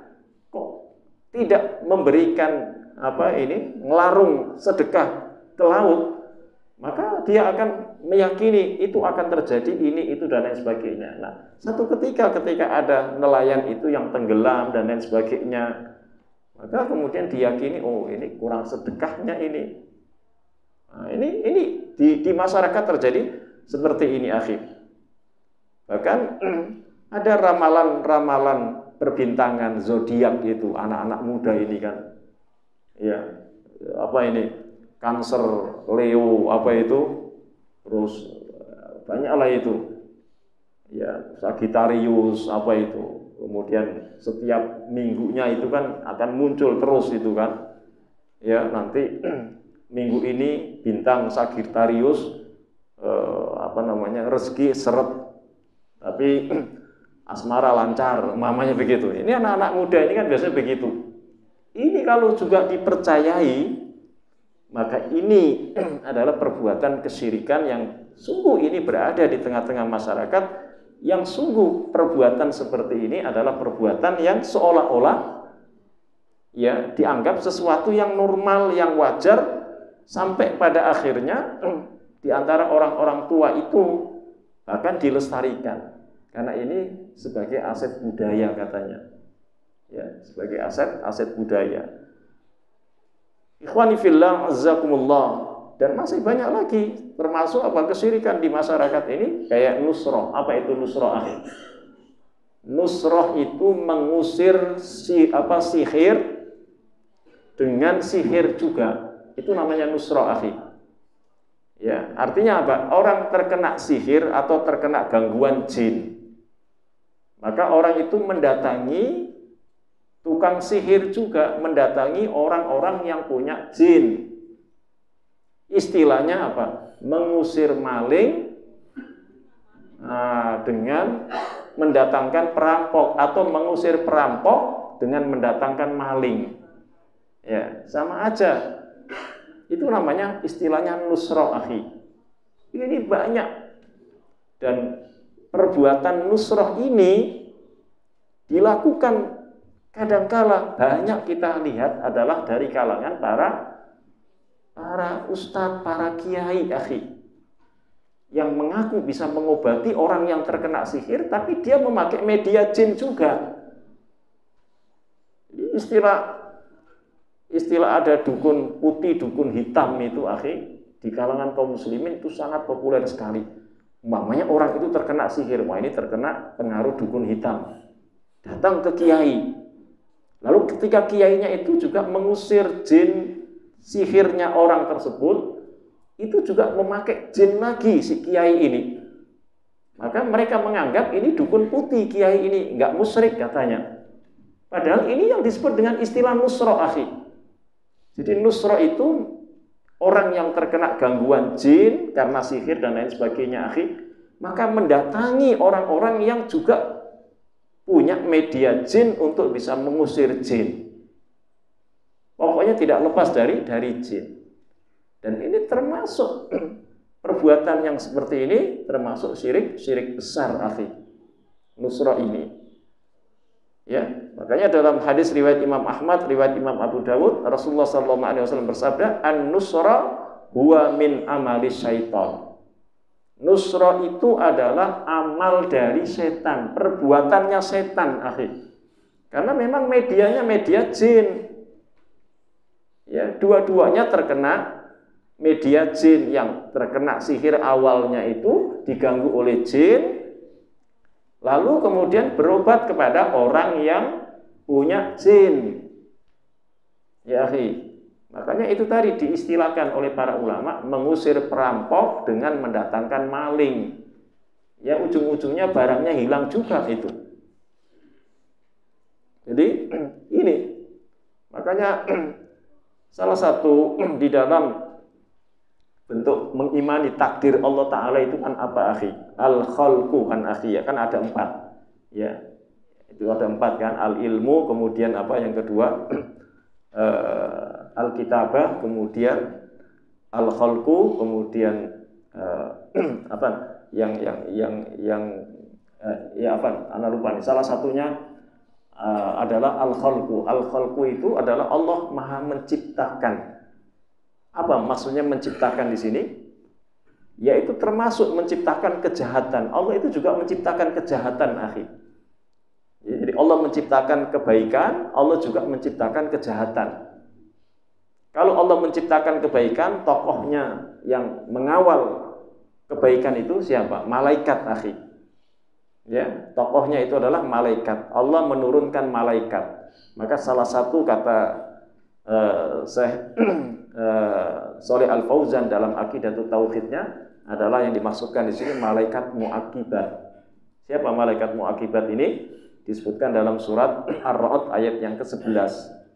kok tidak memberikan ngelarung sedekah ke laut, maka dia akan meyakini itu akan terjadi ini, itu, dan lain sebagainya. Nah, satu ketika ada nelayan itu yang tenggelam dan lain sebagainya, maka kemudian diyakini, oh ini kurang sedekahnya ini. Nah, ini di masyarakat terjadi seperti ini, akhi. Bahkan ada ramalan perbintangan zodiak itu, anak-anak muda ini kan. Ya, Cancer, Leo, terus banyaklah itu, ya, Sagittarius, kemudian setiap minggunya itu kan akan muncul terus itu kan, ya, nanti minggu ini bintang Sagittarius, rezeki seret, tapi asmara lancar, mamanya begitu. Ini anak-anak muda ini kan biasanya begitu. Ini kalau juga dipercayai, maka ini adalah perbuatan kesyirikan yang sungguh ini berada di tengah-tengah masyarakat, yang sungguh perbuatan seperti ini adalah perbuatan yang seolah-olah ya dianggap sesuatu yang normal, yang wajar, sampai pada akhirnya di antara orang-orang tua itu bahkan dilestarikan karena ini sebagai aset budaya katanya. Ya, sebagai aset budaya. Ikhwani fillah, azzakumullah. Dan masih banyak lagi, termasuk kesyirikan di masyarakat ini, kayak nusroh. Apa itu nusroh, akhi? Nusroh itu mengusir sihir dengan sihir juga. Itu namanya nusroh, akhi. Ya, artinya apa? Orang terkena sihir atau terkena gangguan jin, maka orang itu mendatangi tukang sihir juga, mendatangi orang-orang yang punya jin. Istilahnya apa? Mengusir maling dengan mendatangkan perampok, atau mengusir perampok dengan mendatangkan maling. Ya, sama aja. Itu namanya istilahnya nusroh, akhi. Ini banyak. Dan perbuatan nusroh ini dilakukan kadangkala banyak kita lihat adalah dari kalangan para ustadz, para kiai, akhi, yang mengaku bisa mengobati orang yang terkena sihir, tapi dia memakai media jin juga. Istilah ada dukun putih, dukun hitam itu, akhi, di kalangan kaum muslimin itu sangat populer sekali. Umpamanya orang itu terkena sihir, wah ini terkena pengaruh dukun hitam, datang ke kiai. Lalu ketika kiainya itu juga mengusir jin sihirnya orang tersebut, itu juga memakai jin lagi si kiai ini. Maka mereka menganggap ini dukun putih, kiai ini enggak musyrik katanya. Padahal ini yang disebut dengan istilah nusroh, akhi. Jadi nusroh itu orang yang terkena gangguan jin karena sihir dan lain sebagainya, akhi, maka mendatangi orang-orang yang juga punya media jin untuk bisa mengusir jin. Pokoknya tidak lepas dari jin. Dan ini termasuk perbuatan yang seperti ini, termasuk syirik besar, akhi. Nusroh ini. Ya, makanya dalam hadis riwayat Imam Ahmad, riwayat Imam Abu Dawud, Rasulullah SAW bersabda, "An-nusra huwa min amali syaitan." Nusra itu adalah amal dari setan, perbuatannya setan, akhi. Karena memang medianya media jin. Ya, dua-duanya terkena media jin. Yang terkena sihir awalnya itu diganggu oleh jin, lalu kemudian berobat kepada orang yang punya jin. Ya, makanya itu tadi diistilahkan oleh para ulama mengusir perampok dengan mendatangkan maling. Ya, ujung-ujungnya barangnya hilang juga itu. Jadi ini makanya salah satu di dalam bentuk mengimani takdir Allah Ta'ala itu kan apa, akhi? Al-khalqu kan, akhi, ya kan ada 4. Ya, itu ada 4 kan, al-ilmu, kemudian apa yang kedua? Al-kitabah, kemudian al-khalqu, kemudian apa? Ya apa? Ana lupa nih. Salah satunya adalah al-khalqu. Al-khalqu itu adalah Allah Maha menciptakan. Apa maksudnya menciptakan di sini? Yaitu termasuk menciptakan kejahatan. Allah itu juga menciptakan kejahatan, akhi. Jadi Allah menciptakan kebaikan, Allah juga menciptakan kejahatan. Kalau Allah menciptakan kebaikan, tokohnya yang mengawal kebaikan itu siapa? Malaikat, akhi. Ya, tokohnya itu adalah malaikat. Allah menurunkan malaikat. Maka salah satu kata Syekh Shalih Al-Fauzan dalam Aqidatut Tauhidnya adalah yang dimaksudkan di sini malaikat muaqibat. Siapa malaikat muaqibat ini? Disebutkan dalam surat Ar-Ra'd ayat yang ke-11.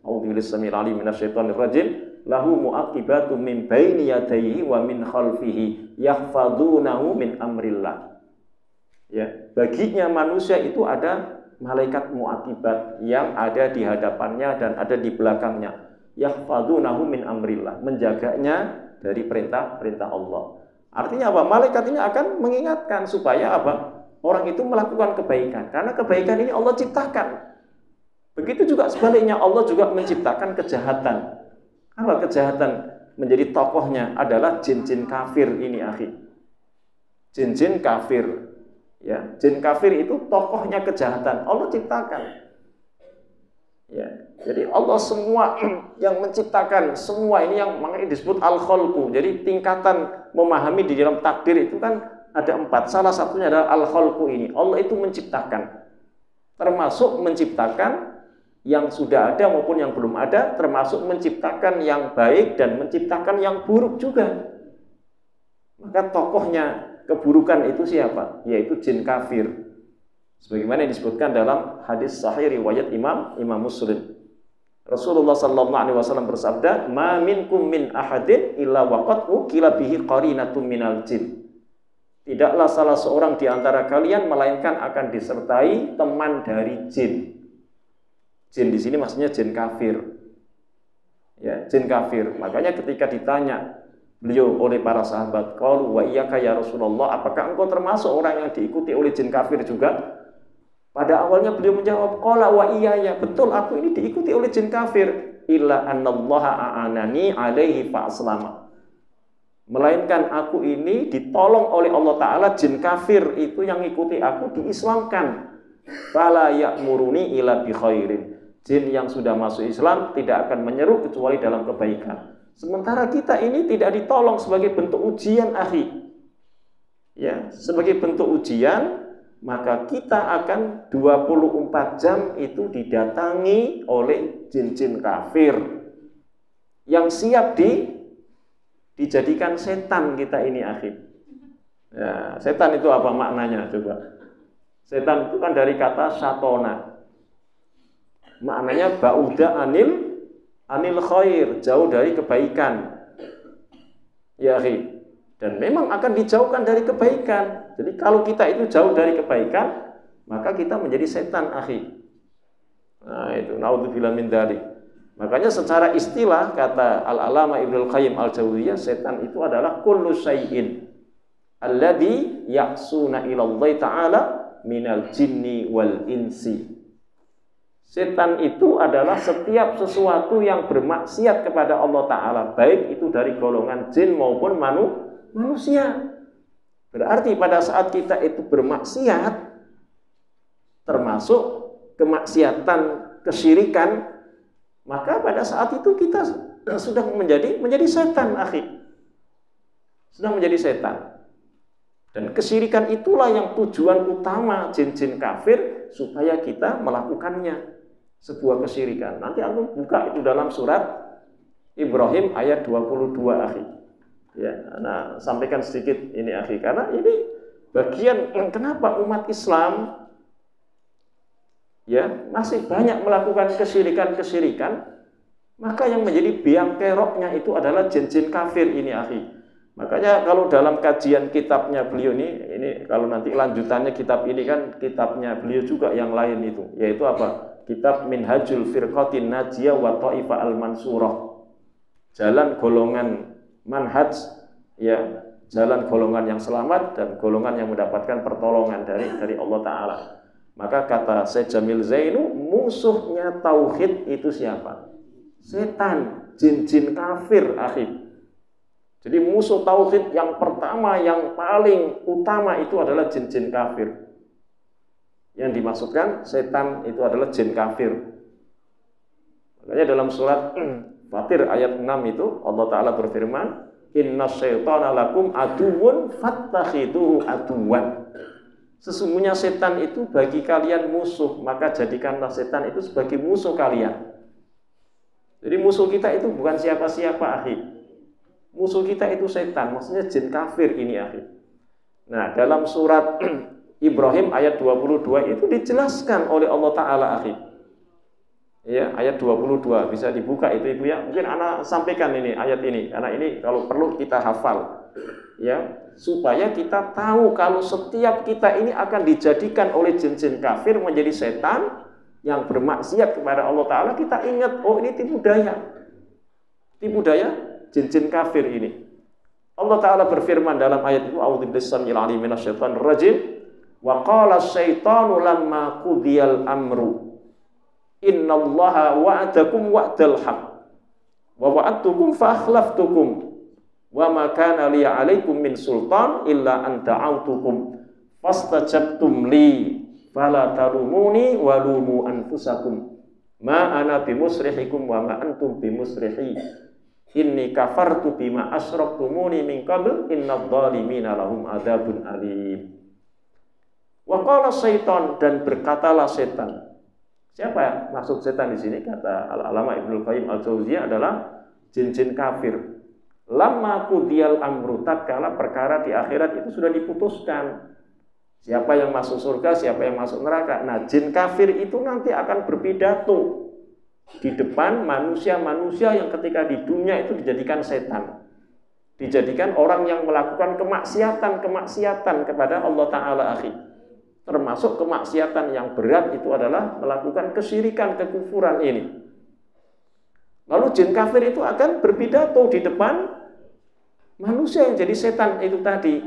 A'udzubillahi samil alim minasyaitonir rajim. Lahu muaqibatun min baini yadayhi wa min khalfihi yahfazunahu min amrillah. Ya, baginya manusia itu ada malaikat muaqibat yang ada di hadapannya dan ada di belakangnya. Yahfazunahu min amrillah, menjaganya dari perintah-perintah Allah. Artinya apa? Malaikat ini akan mengingatkan supaya apa? Orang itu melakukan kebaikan, karena kebaikan ini Allah ciptakan. Begitu juga sebaliknya, Allah juga menciptakan kejahatan. Apa kejahatan? Menjadi tokohnya adalah jin-jin kafir ini, akhi. Jin-jin kafir. Ya, jin kafir itu tokohnya kejahatan. Allah ciptakan. Ya, jadi Allah semua yang menciptakan semua ini yang makanya disebut al-khalqu. Jadi tingkatan memahami di dalam takdir itu kan ada 4. Salah satunya adalah al-khalqu ini. Allah itu menciptakan. Termasuk menciptakan yang sudah ada maupun yang belum ada, termasuk menciptakan yang baik dan menciptakan yang buruk juga. Maka tokohnya keburukan itu siapa? Yaitu jin kafir. Sebagaimana disebutkan dalam hadis sahih riwayat Imam Muslim. Rasulullah sallallahu alaihi wasallam bersabda, "Ma minkum min ahadin illa waqad ukila bihi qarinatun minal jin." Tidaklah salah seorang di antara kalian melainkan akan disertai teman dari jin. Jin di sini maksudnya jin kafir. Ya, jin kafir. Makanya ketika ditanya beliau oleh para sahabat, qalu wa iyyaka ya Rasulullah, apakah engkau termasuk orang yang diikuti oleh jin kafir juga? Pada awalnya beliau menjawab, qala wa iya, ya betul, aku ini diikuti oleh jin kafir. Illa annallaha a'anani alaihi fa aslama. Melainkan aku ini ditolong oleh Allah Ta'ala, jin kafir itu yang ikuti aku diislamkan. Fala ya'muruni ila bi khairin. Jin yang sudah masuk Islam tidak akan menyeru kecuali dalam kebaikan. Sementara kita ini tidak ditolong sebagai bentuk ujian, akhi. Ya, sebagai bentuk ujian, maka kita akan 24 jam itu didatangi oleh jin-jin kafir yang siap dijadikan setan kita ini, akhi. Ya, setan itu apa maknanya coba? Setan itu kan dari kata satona. Maknanya ba'uda anil khair, jauh dari kebaikan. Ya, akhi. Dan memang akan dijauhkan dari kebaikan. Jadi kalau kita itu jauh dari kebaikan, maka kita menjadi setan, akhi. Nah, itu naudzubillah min dzalik. Makanya secara istilah kata Al-Alama Ibnul Qayyim Al-Jauziyah, setan itu adalah kullu syai'in alladhi ya'suna ila Allah Ta'ala minal jinni wal insi. Setan itu adalah setiap sesuatu yang bermaksiat kepada Allah Ta'ala, baik itu dari golongan jin maupun manusia. Berarti pada saat kita itu bermaksiat, termasuk kemaksiatan, kesyirikan, maka pada saat itu kita sudah menjadi setan, akhi. Sudah menjadi setan. Dan kesyirikan itulah yang tujuan utama jin-jin kafir supaya kita melakukannya. Sebuah kesyirikan. Nanti aku buka itu dalam surat Ibrahim ayat 22, akhi. Ya, nah, sampaikan sedikit ini, akhi, karena ini bagian kenapa umat Islam ya masih banyak melakukan kesyirikan, maka yang menjadi biang keroknya itu adalah jin-jin kafir ini, akhi. Makanya kalau dalam kajian kitabnya beliau ini kalau nanti lanjutannya kitab ini kan kitabnya beliau juga yang lain itu, yaitu apa? Kitab Minhajul Firqatin Najiyah wa Tha'ifah Al-Mansurah. Jalan golongan manhaj, ya, jalan golongan yang selamat dan golongan yang mendapatkan pertolongan dari Allah Ta'ala. Maka kata Syekh Jamil Zainu, musuhnya tauhid itu siapa? Setan, jin-jin kafir, akhi. Jadi musuh tauhid yang pertama, yang paling utama itu adalah jin-jin kafir. Yang dimaksudkan setan itu adalah jin kafir. Makanya dalam surat Fatir ayat 6 itu Allah Ta'ala berfirman, inna syaitana lakum aduwwun fattakhiduhu aduwwan. Sesungguhnya setan itu bagi kalian musuh, maka jadikanlah setan itu sebagai musuh kalian. Jadi musuh kita itu bukan siapa-siapa, akhi. Musuh kita itu setan, maksudnya jin kafir ini, akhi. Nah, dalam surat Ibrahim ayat 22 itu dijelaskan oleh Allah Ta'ala, akhi. Ya, ayat 22 bisa dibuka itu Ibu ya. Mungkin anak sampaikan ini ayat ini karena ini kalau perlu kita hafal. Ya, supaya kita tahu kalau setiap kita ini akan dijadikan oleh jin-jin kafir menjadi setan yang bermaksiat kepada Allah Ta'ala, kita ingat, oh ini tipu daya. Tipu daya jin-jin kafir ini. Allah Ta'ala berfirman dalam ayat itu, a'udzubillahi samil alim minasyaitonir rajim, wa qala asyaitanu lamma qudiyal amru innallaha wa'adakum wa'dal haq wa wa'adtukum fa akhlaftukum wa ma kana li 'alaikum min sultan illa an da'awtukum fastajabtum li fala talumuni wa lumu anfusakum ma ana bimusrihikum wa ma antum bimusrihi inni kafartu bima asyraktumuni min qabl innadh dhalimina lahum adzabun alim. Wa qala syaitan, dan berkatalah setan. Siapa maksud setan di sini? Kata Al-Alama Ibnu Qayyim Al-Jauziyah adalah jin-jin kafir. Lamma qudiyal amru, tatkala perkara di akhirat itu sudah diputuskan. Siapa yang masuk surga, siapa yang masuk neraka. Nah, jin kafir itu nanti akan berpidato di depan manusia-manusia yang ketika di dunia itu dijadikan setan. Dijadikan orang yang melakukan kemaksiatan kepada Allah Ta'ala, akhi. Termasuk kemaksiatan yang berat itu adalah melakukan kesyirikan, kekufuran ini. Lalu jin kafir itu akan berpidato di depan manusia yang jadi setan itu tadi.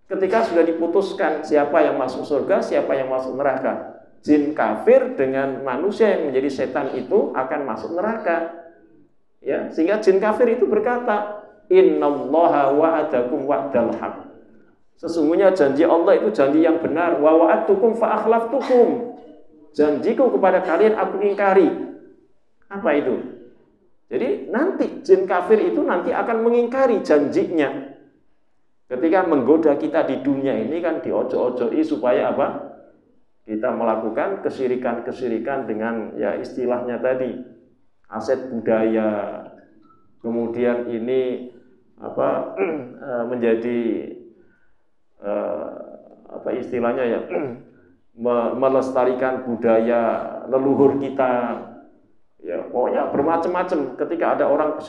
Ketika sudah diputuskan siapa yang masuk surga, siapa yang masuk neraka, jin kafir dengan manusia yang menjadi setan itu akan masuk neraka. Ya, sehingga jin kafir itu berkata, innallaha wa'adakum wa'dal haq. Sesungguhnya janji Allah itu janji yang benar. Wa wa'adtukum fa akhlaftukum. Janjiku kepada kalian aku ingkari. Apa itu? Jadi nanti jin kafir itu nanti akan mengingkari janjinya. Ketika menggoda kita di dunia ini kan diojo-ojoi supaya apa? Kita melakukan kesyirikan dengan ya istilahnya tadi aset budaya. Kemudian ini apa menjadi apa istilahnya ya melestarikan budaya leluhur kita ya, pokoknya bermacam-macam. Ketika ada orang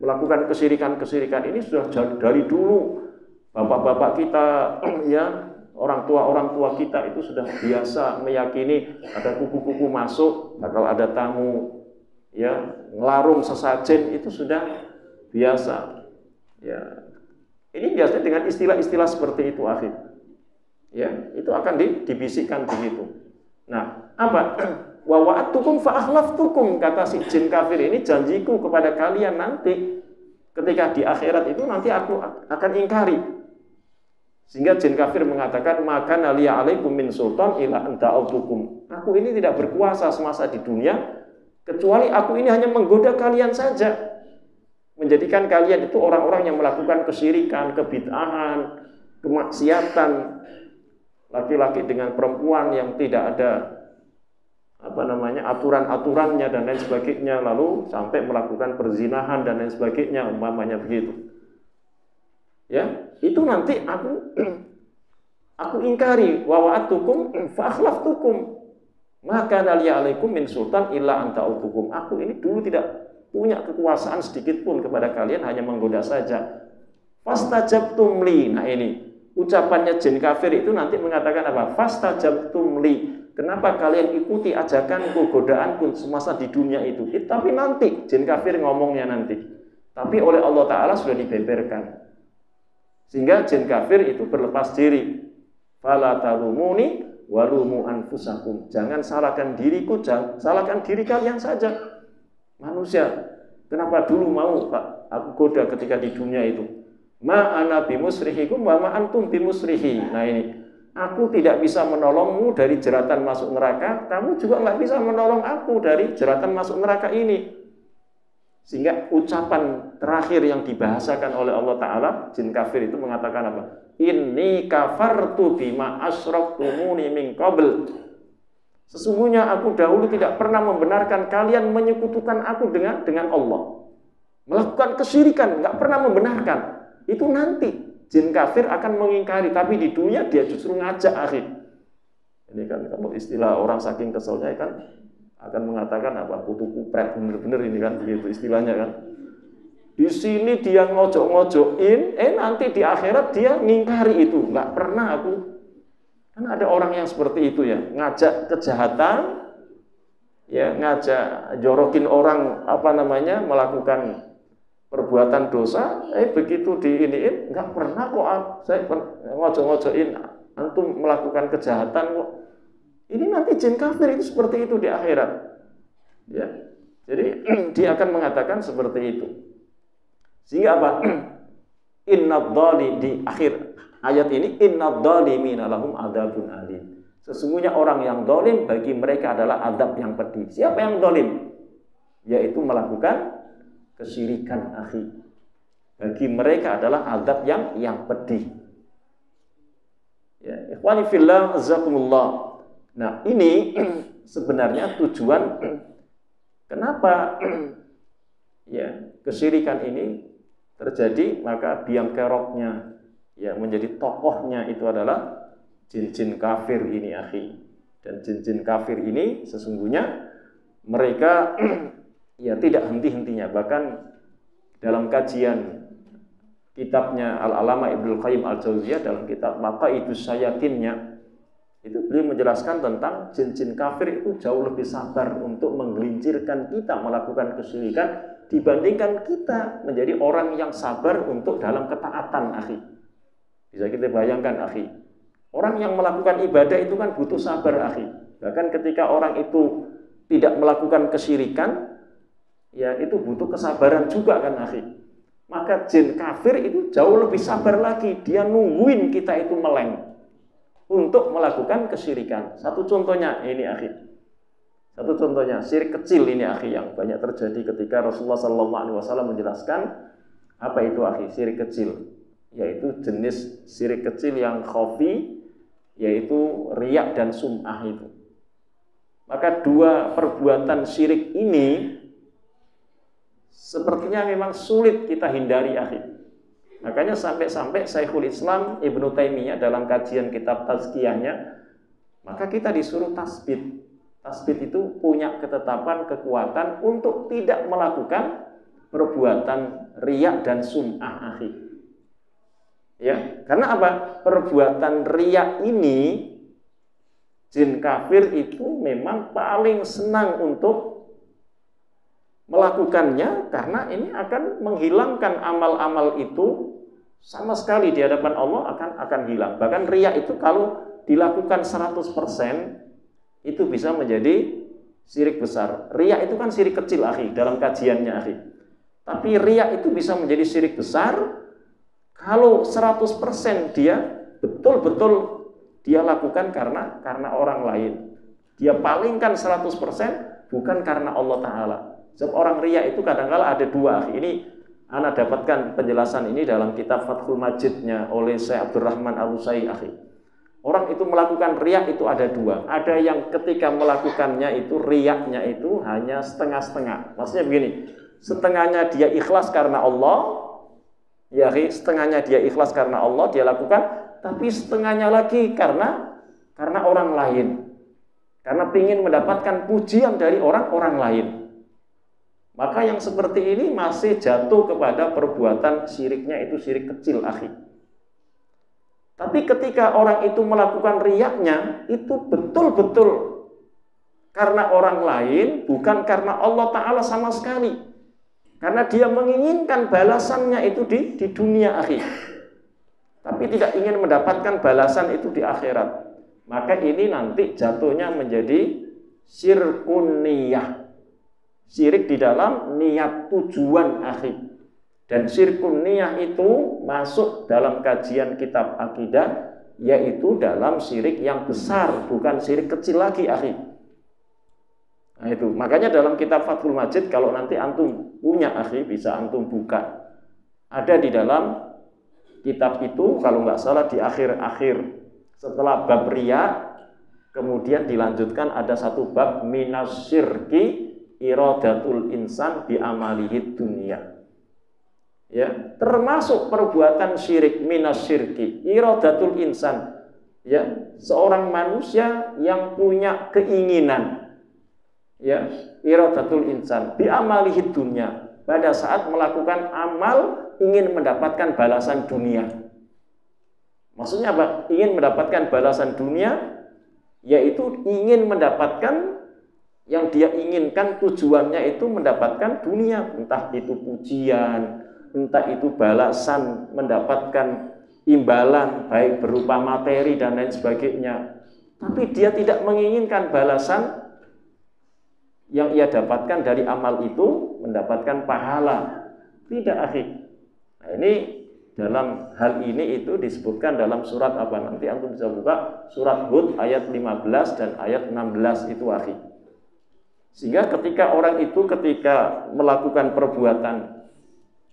melakukan kesyirikan ini sudah dari dulu bapak-bapak kita ya, orang tua kita itu sudah biasa meyakini ada kupu-kupu masuk bakal ada tamu ya, ngelarung sesajen itu sudah biasa ya. Ini biasanya dengan istilah-istilah seperti itu, akhir. Ya, itu akan dibisikkan begitu. Nah, apa? Wa wa'adtukum fa akhlaftukum, kata si jin kafir ini, janjiku kepada kalian nanti ketika di akhirat itu nanti aku akan ingkari. Sehingga jin kafir mengatakan, maka naliya alaikum min sultan ila anta'autukum. Aku ini tidak berkuasa semasa di dunia kecuali aku ini hanya menggoda kalian saja. menjadikan kalian itu orang-orang yang melakukan kesyirikan, kebid'ahan, kemaksiatan, laki-laki dengan perempuan yang tidak ada aturan-aturannya dan lain sebagainya, lalu sampai melakukan perzinahan dan lain sebagainya, umpamanya begitu. Ya, itu nanti aku ingkari, wa wa'atukum fa akhlaftukum maka naliya alaikum min sultan illa anta utukum. Aku ini dulu tidak punya kekuasaan sedikit pun kepada kalian, hanya menggoda saja. Fastajabtum li. Nah ini ucapannya jin kafir itu nanti mengatakan apa? Fastajabtum li. Kenapa kalian ikuti ajakanku, godaanku semasa di dunia itu? Tapi nanti jin kafir ngomongnya nanti. Tapi oleh Allah Ta'ala sudah dibeberkan. Sehingga jin kafir itu berlepas diri. Fala talumuni walumu anfusakum. Jangan salahkan diriku, jangan salahkan diri kalian saja. Manusia, kenapa dulu mau aku goda ketika di dunia itu? Ma ana bimusrihikum wa ma antum bimusrihi. Nah ini, aku tidak bisa menolongmu dari jeratan masuk neraka, kamu juga nggak bisa menolong aku dari jeratan masuk neraka ini. Sehingga ucapan terakhir yang dibahasakan oleh Allah Ta'ala, jin kafir itu mengatakan apa? Inni kafartu bima asyraktumuni min qabl. Sesungguhnya aku dahulu tidak pernah membenarkan kalian menyekutukan aku dengan Allah. Melakukan kesyirikan, nggak pernah membenarkan. Itu nanti jin kafir akan mengingkari, tapi di dunia dia justru ngajak akhir. Ini kan kalau istilah orang saking keselnya kan akan mengatakan apa? Putu kupret, bener-bener ini kan begitu istilahnya kan. Di sini dia ngojok-ngojokin, nanti di akhirat dia ngingkari itu. Nggak pernah aku. Kan ada orang yang seperti itu ya, ngajak kejahatan, ya ngajak jorokin orang melakukan perbuatan dosa, begitu diiniin, nggak pernah kok saya ngojok-ngojokin antum melakukan kejahatan kok. Ini nanti jin kafir itu seperti itu di akhirat. Ya. Jadi dia akan mengatakan seperti itu. Sehingga apa? Di akhir ayat ini innadzalimina lahum adzabun alim. Sesungguhnya orang yang zalim bagi mereka adalah azab yang pedih. Siapa yang zalim? Yaitu melakukan kesyirikan akhi. Bagi mereka adalah azab yang pedih. Ya, ikhwani fillah azakumullah. Nah, ini sebenarnya tujuan kenapa ya kesyirikan ini terjadi, maka biang keroknya ya menjadi tokohnya itu adalah jin-jin kafir ini akhi. Dan jin-jin kafir ini sesungguhnya mereka ya tidak henti-hentinya. Bahkan dalam kajian kitabnya Al-Alama Ibnul Qayyim Al-Jauziyah dalam kitab Maqaidus Syayatinnya, itu beliau menjelaskan tentang jin-jin kafir itu jauh lebih sabar untuk menggelincirkan kita melakukan kesyirikan dibandingkan kita menjadi orang yang sabar untuk dalam ketaatan akhi. Bisa kita bayangkan akhi, orang yang melakukan ibadah itu kan butuh sabar akhi. Bahkan ketika orang itu tidak melakukan kesyirikan, ya itu butuh kesabaran juga kan akhi. Maka jin kafir itu jauh lebih sabar lagi, dia nungguin kita itu meleng untuk melakukan kesyirikan. Satu contohnya ini akhi. Satu contohnya syirik kecil ini akhi yang banyak terjadi ketika Rasulullah SAW menjelaskan apa itu akhi syirik kecil, yaitu jenis syirik kecil yang khafi, yaitu riya dan sum'ah itu. Maka dua perbuatan syirik ini sepertinya memang sulit kita hindari akhi. Makanya sampai-sampai Syekhul Islam Ibnu Taimiyah dalam kajian kitab Tazkiyahnya, maka kita disuruh tasbih. Tasbih itu punya ketetapan, kekuatan untuk tidak melakukan perbuatan riya dan sum'ah akhi. Ya, karena apa? Perbuatan riya ini jin kafir itu memang paling senang untuk melakukannya, karena ini akan menghilangkan amal-amal itu sama sekali di hadapan Allah akan hilang. Bahkan riya itu kalau dilakukan 100% itu bisa menjadi syirik besar. Riya itu kan syirik kecil akhi dalam kajiannya akhi. Tapi riya itu bisa menjadi syirik besar kalau 100% dia betul-betul dia lakukan karena orang lain. Dia palingkan 100% bukan karena Allah Ta'ala. Sebab orang riya itu kadang-kala ada dua akhi. Ini Ana dapatkan penjelasan ini dalam kitab Fathul Majidnya oleh Syekh Abdurrahman Al-Usai akhi. Orang itu melakukan riya itu ada dua. Ada yang ketika melakukannya itu riyaknya itu hanya setengah-setengah. Maksudnya begini, setengahnya dia ikhlas karena Allah, ya setengahnya dia ikhlas karena Allah dia lakukan, tapi setengahnya lagi karena orang lain. Karena ingin mendapatkan pujian dari orang-orang lain. Maka yang seperti ini masih jatuh kepada perbuatan syiriknya itu syirik kecil akhi. Tapi ketika orang itu melakukan riyaknya, itu betul-betul karena orang lain, bukan karena Allah Ta'ala sama sekali. Karena dia menginginkan balasannya itu di dunia akhir. Tapi tidak ingin mendapatkan balasan itu di akhirat. Maka ini nanti jatuhnya menjadi syirkun niyah. Syirik di dalam niat tujuan akhir. Dan syirkun niyah itu masuk dalam kajian kitab akidah, yaitu dalam syirik yang besar, bukan syirik kecil lagi akhi. Nah itu, makanya dalam kitab Fathul Majid, kalau nanti antum punya akhi, bisa antum buka. Ada di dalam kitab itu, kalau nggak salah di akhir-akhir setelah bab riya, kemudian dilanjutkan ada satu bab minasyirki iradatul insan bi amalihi dunya. Ya, termasuk perbuatan syirik minasyirki iradatul insan, ya, seorang manusia yang punya keinginan, ya, iradatul insan bi amalihi dunya, pada saat melakukan amal ingin mendapatkan balasan dunia. Maksudnya apa? Ingin mendapatkan balasan dunia, yaitu ingin mendapatkan yang dia inginkan, tujuannya itu mendapatkan dunia, entah itu pujian, entah itu balasan, mendapatkan imbalan baik berupa materi dan lain sebagainya. Tapi dia tidak menginginkan balasan yang ia dapatkan dari amal itu, mendapatkan pahala. Tidak akhir. Nah, ini dalam hal ini itu disebutkan dalam surat apa? Nanti antum bisa buka surat Hud ayat 15 dan ayat 16 itu akhir. Sehingga ketika orang itu ketika melakukan perbuatan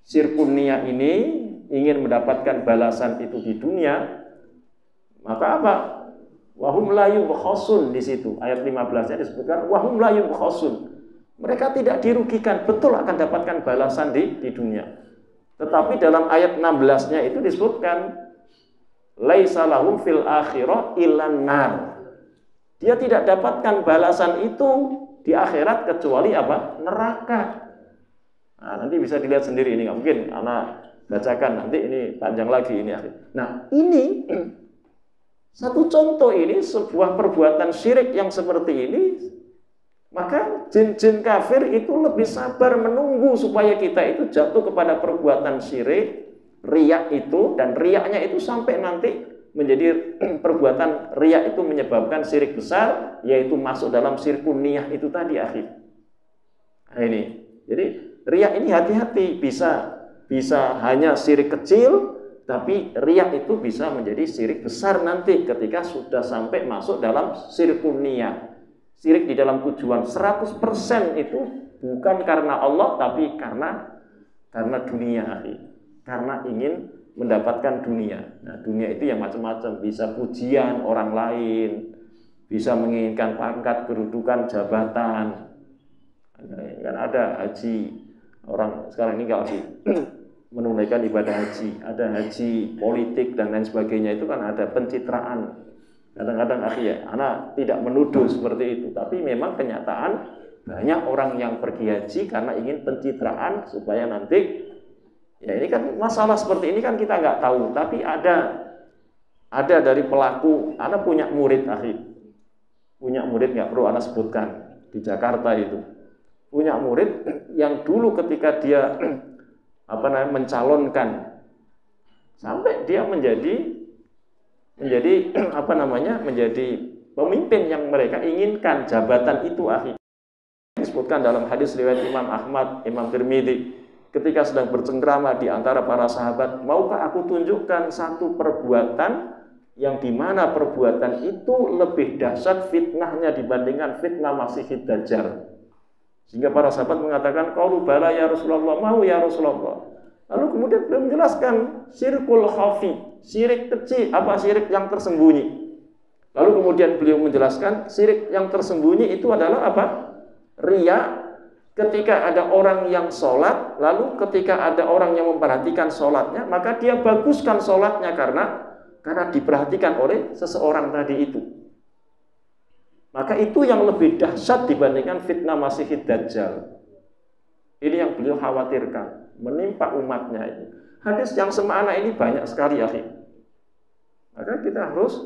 syirkun niyah ini ingin mendapatkan balasan itu di dunia, maka apa? Wahum la yubkhasun, di situ ayat 15-nya disebutkan wahum la yubkhasun. Mereka tidak dirugikan, betul akan dapatkan balasan di dunia. Tetapi dalam ayat 16-nya itu disebutkan laisa lahum fil akhirah illan nar. Dia tidak dapatkan balasan itu di akhirat kecuali apa? Neraka. Nah, nanti bisa dilihat sendiri, ini nggak mungkin anak bacakan, nanti ini panjang lagi ini. Nah, ini satu contoh, ini sebuah perbuatan syirik yang seperti ini, maka jin-jin kafir itu lebih sabar menunggu supaya kita itu jatuh kepada perbuatan syirik, riya itu, dan riyaknya itu sampai nanti menjadi perbuatan riya itu menyebabkan syirik besar, yaitu masuk dalam syirkun niyah itu tadi akhir. Nah, ini. Jadi riya ini hati-hati, bisa hanya syirik kecil, tapi riya itu bisa menjadi syirik besar nanti ketika sudah sampai masuk dalam syirkun niyah. Syirik di dalam tujuan 100% itu bukan karena Allah, tapi karena dunia, karena ingin mendapatkan dunia. Nah, dunia itu yang macam-macam, bisa pujian orang lain, bisa menginginkan pangkat, kedudukan, jabatan. Kan ada haji, orang sekarang ini kalau menunaikan ibadah haji, ada haji politik dan lain sebagainya, itu kan ada pencitraan. Kadang-kadang akhirnya anak tidak menuduh seperti itu, tapi memang kenyataan banyak orang yang pergi haji karena ingin pencitraan supaya nanti, ya ini kan masalah seperti ini kan kita nggak tahu, tapi ada dari pelaku. Anak punya murid nggak perlu anak sebutkan, di Jakarta itu punya murid yang dulu ketika dia mencalonkan, sampai dia menjadi pemimpin yang mereka inginkan, jabatan itu akhir. Disebutkan dalam hadis riwayat Imam Ahmad, Imam Tirmidzi, ketika sedang bercengkrama di antara para sahabat, maukah aku tunjukkan satu perbuatan yang dimana perbuatan itu lebih dahsyat fitnahnya dibandingkan fitnah Masihid Dajjal. Sehingga para sahabat mengatakan, qalu bala ya Rasulullah, mau ya Rasulullah. Lalu kemudian beliau menjelaskan syirkul khafi, syirik kecil, apa syirik yang tersembunyi. Lalu kemudian beliau menjelaskan syirik yang tersembunyi itu adalah apa? Riya. Ketika ada orang yang sholat, lalu ketika ada orang yang memperhatikan sholatnya, maka dia baguskan sholatnya karena diperhatikan oleh seseorang tadi itu. Maka itu yang lebih dahsyat dibandingkan fitnah Masihid Dajjal. Ini yang beliau khawatirkan, menimpa umatnya ini. Hadis yang semakna ini banyak sekali, akhi. Maka kita harus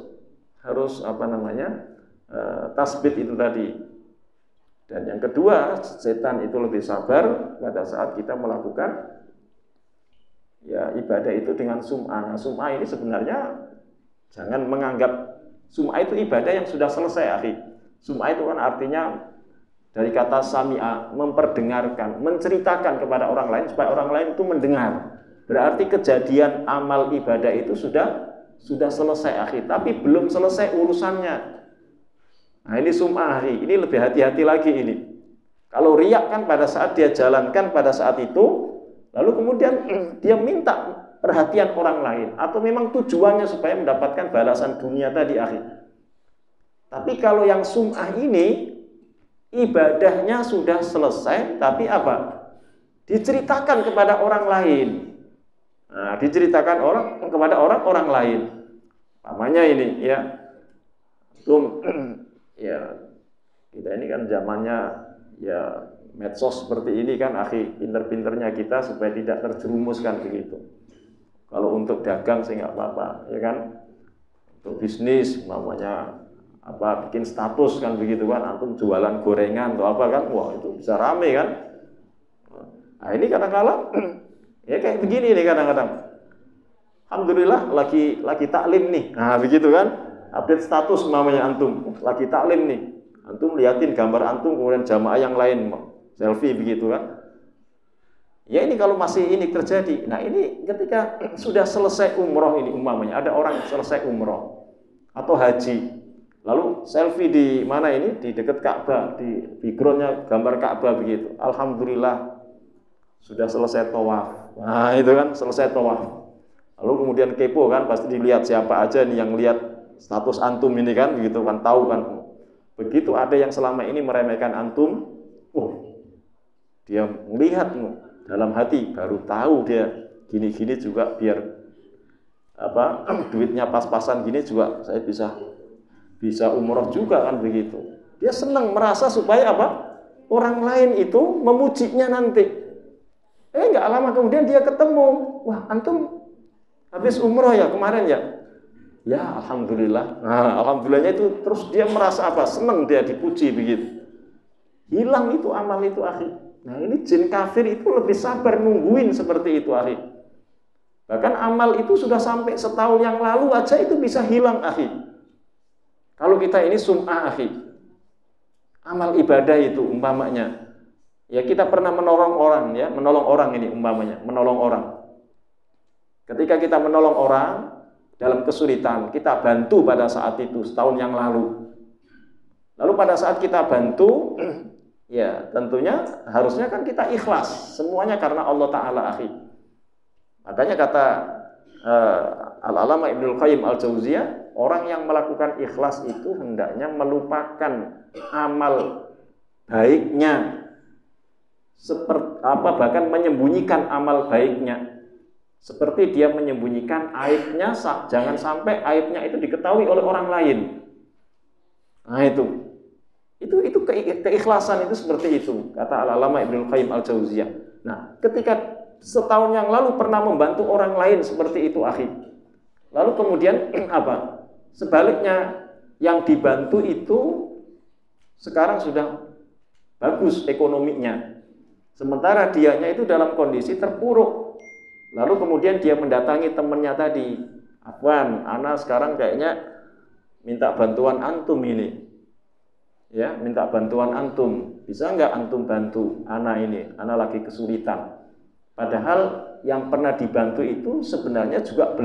tasbih itu tadi. Dan yang kedua, setan itu lebih sabar pada saat kita melakukan ya ibadah itu dengan sum'ah. Nah, sum'ah ini sebenarnya jangan menganggap sum'ah itu ibadah yang sudah selesai, akhi. Sum'ah itu kan artinya dari kata sami'a, memperdengarkan, menceritakan kepada orang lain supaya orang lain itu mendengar. Berarti kejadian amal ibadah itu sudah selesai, akhi, tapi belum selesai urusannya. Nah, ini sum'ah, ini lebih hati-hati lagi ini. Kalau riak kan pada saat dia jalankan pada saat itu, lalu kemudian dia minta perhatian orang lain, atau memang tujuannya supaya mendapatkan balasan dunia tadi, akhi. Tapi kalau yang sum'ah ini, ibadahnya sudah selesai, tapi apa? Diceritakan kepada orang lain. Nah, diceritakan kepada orang lain. Namanya ini, ya. Ya, kita ini kan zamannya ya medsos seperti ini kan, akhi, pinter-pinternya kita supaya tidak terjerumuskan begitu. Kalau untuk dagang sih nggak apa-apa, ya kan. Untuk bisnis, namanya apa, bikin status kan begitu kan, antum jualan gorengan atau apa kan, wah itu bisa rame kan. Nah ini kadang-kadang ya kayak begini nih kadang-kadang. Alhamdulillah lagi taklim nih, nah begitu kan. Update status namanya antum, lagi taklim nih. Antum liatin gambar antum, kemudian jamaah yang lain selfie begitu kan. Ya ini kalau masih ini terjadi. Nah ini ketika sudah selesai umroh ini umpamanya, ada orang selesai umroh atau haji, lalu selfie di mana ini, di dekat Ka'bah, di backgroundnya gambar Ka'bah begitu. Alhamdulillah sudah selesai tawaf. Nah itu kan selesai tawaf. Lalu kemudian kepo kan, pasti dilihat siapa aja nih yang lihat status antum ini kan, begitu kan, tahu kan. Begitu ada yang selama ini meremehkan antum, dia melihat dalam hati, baru tahu dia gini-gini juga biar apa duitnya pas-pasan gini juga saya bisa umroh juga kan begitu. Dia senang merasa supaya apa? Orang lain itu memujinya nanti. Nggak lama kemudian dia ketemu, wah antum habis umroh ya kemarin ya. Ya, alhamdulillah. Nah, alhamdulillahnya itu terus dia merasa apa? Senang dia dipuji begitu. Hilang itu amal itu, akhi. Nah, ini jin kafir itu lebih sabar nungguin seperti itu, akhi. Bahkan amal itu sudah sampai setahun yang lalu aja itu bisa hilang, akhi. Kalau kita ini sum'ah, akhi. Amal ibadah itu umpamanya. Ya, kita pernah menolong orang ya, menolong orang ini umpamanya, menolong orang. Ketika kita menolong orang dalam kesulitan, kita bantu pada saat itu setahun yang lalu. Lalu pada saat kita bantu, ya tentunya harusnya kan kita ikhlas, semuanya karena Allah Ta'ala, akhi. Makanya kata Al-Alama Ibnul Qayyim Al-Jauziyah, orang yang melakukan ikhlas itu hendaknya melupakan amal baiknya, bahkan menyembunyikan amal baiknya. Seperti dia menyembunyikan aibnya, jangan sampai aibnya itu diketahui oleh orang lain. Nah itu keikhlasan itu seperti itu, kata Al-Alama Ibnul Qayyim Al-Jauziyah. Nah, ketika setahun yang lalu pernah membantu orang lain seperti itu, akhi. Lalu kemudian apa? Sebaliknya yang dibantu itu sekarang sudah bagus ekonominya. Sementara dianya itu dalam kondisi terpuruk. Lalu kemudian dia mendatangi temannya tadi, Afwan, ana sekarang kayaknya minta bantuan antum ini. Ya, minta bantuan antum. Bisa nggak antum bantu ana ini? Ana lagi kesulitan. Padahal yang pernah dibantu itu sebenarnya juga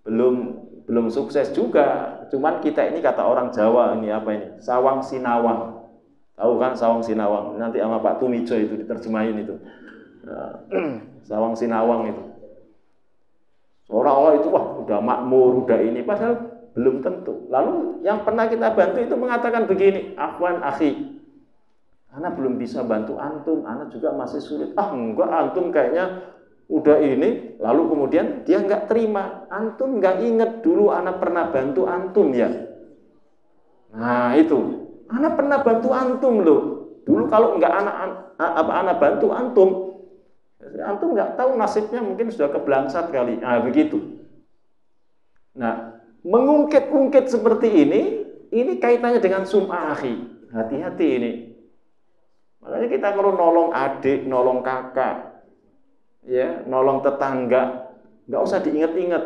belum sukses juga. Cuman kita ini kata orang Jawa ini apa ini? Sawang sinawang. Tahu kan sawang sinawang? Nanti sama Pak Tumijo itu diterjemahin itu. Sawang Sinawang itu. Seolah-olah itu wah udah makmur, udah ini, padahal belum tentu. Lalu yang pernah kita bantu itu mengatakan begini, afwan akhi, ana belum bisa bantu antum, ana juga masih sulit. Ah enggak, antum kayaknya udah ini. Lalu kemudian dia enggak terima. Antum enggak ingat dulu ana pernah bantu antum ya. Nah itu, ana pernah bantu antum loh. Dulu kalau enggak ana bantu antum enggak tahu nasibnya, mungkin sudah kebelangsat kali. Nah begitu. Nah, mengungkit-ungkit seperti ini kaitannya dengan sum'ah akhi. Hati-hati ini. Makanya kita kalau nolong adik, nolong kakak, ya, nolong tetangga, nggak usah diingat-ingat.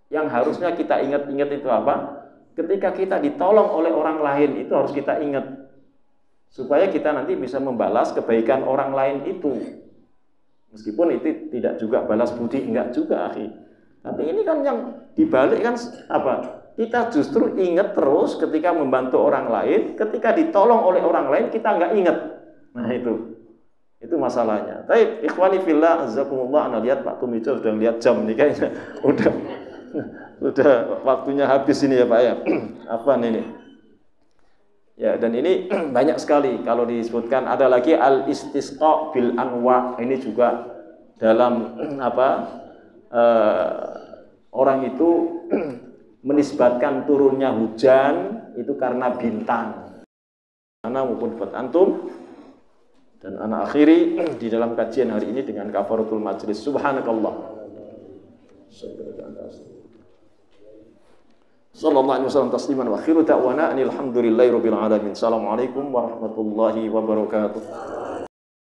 Yang harusnya kita ingat-ingat itu apa? Ketika kita ditolong oleh orang lain, itu harus kita ingat. Supaya kita nanti bisa membalas kebaikan orang lain itu. Meskipun itu tidak juga balas budi, enggak juga akhi. Tapi ini kan yang dibalik kan apa? Kita justru ingat terus ketika membantu orang lain, ketika ditolong oleh orang lain kita enggak ingat. Nah itu masalahnya. Tapi ikhwani fillah azakumullah, anda lihat Pak Tumico sudah lihat jam nih kayaknya udah waktunya habis ini ya Pak ya. Apa ini? Ya, dan ini banyak sekali kalau disebutkan. Ada lagi al-istisqa bil anwa. Ini juga dalam orang itu menisbatkan turunnya hujan itu karena bintang. Ana maupun buat antum. Dan ana akhiri di dalam kajian hari ini dengan kafaratul majlis. Subhanakallah. Sallallahu alaihi wasallam tasliman wa akhiru da'wana alhamdulillahi rabbil alamin. Assalamualaikum warahmatullahi wabarakatuh.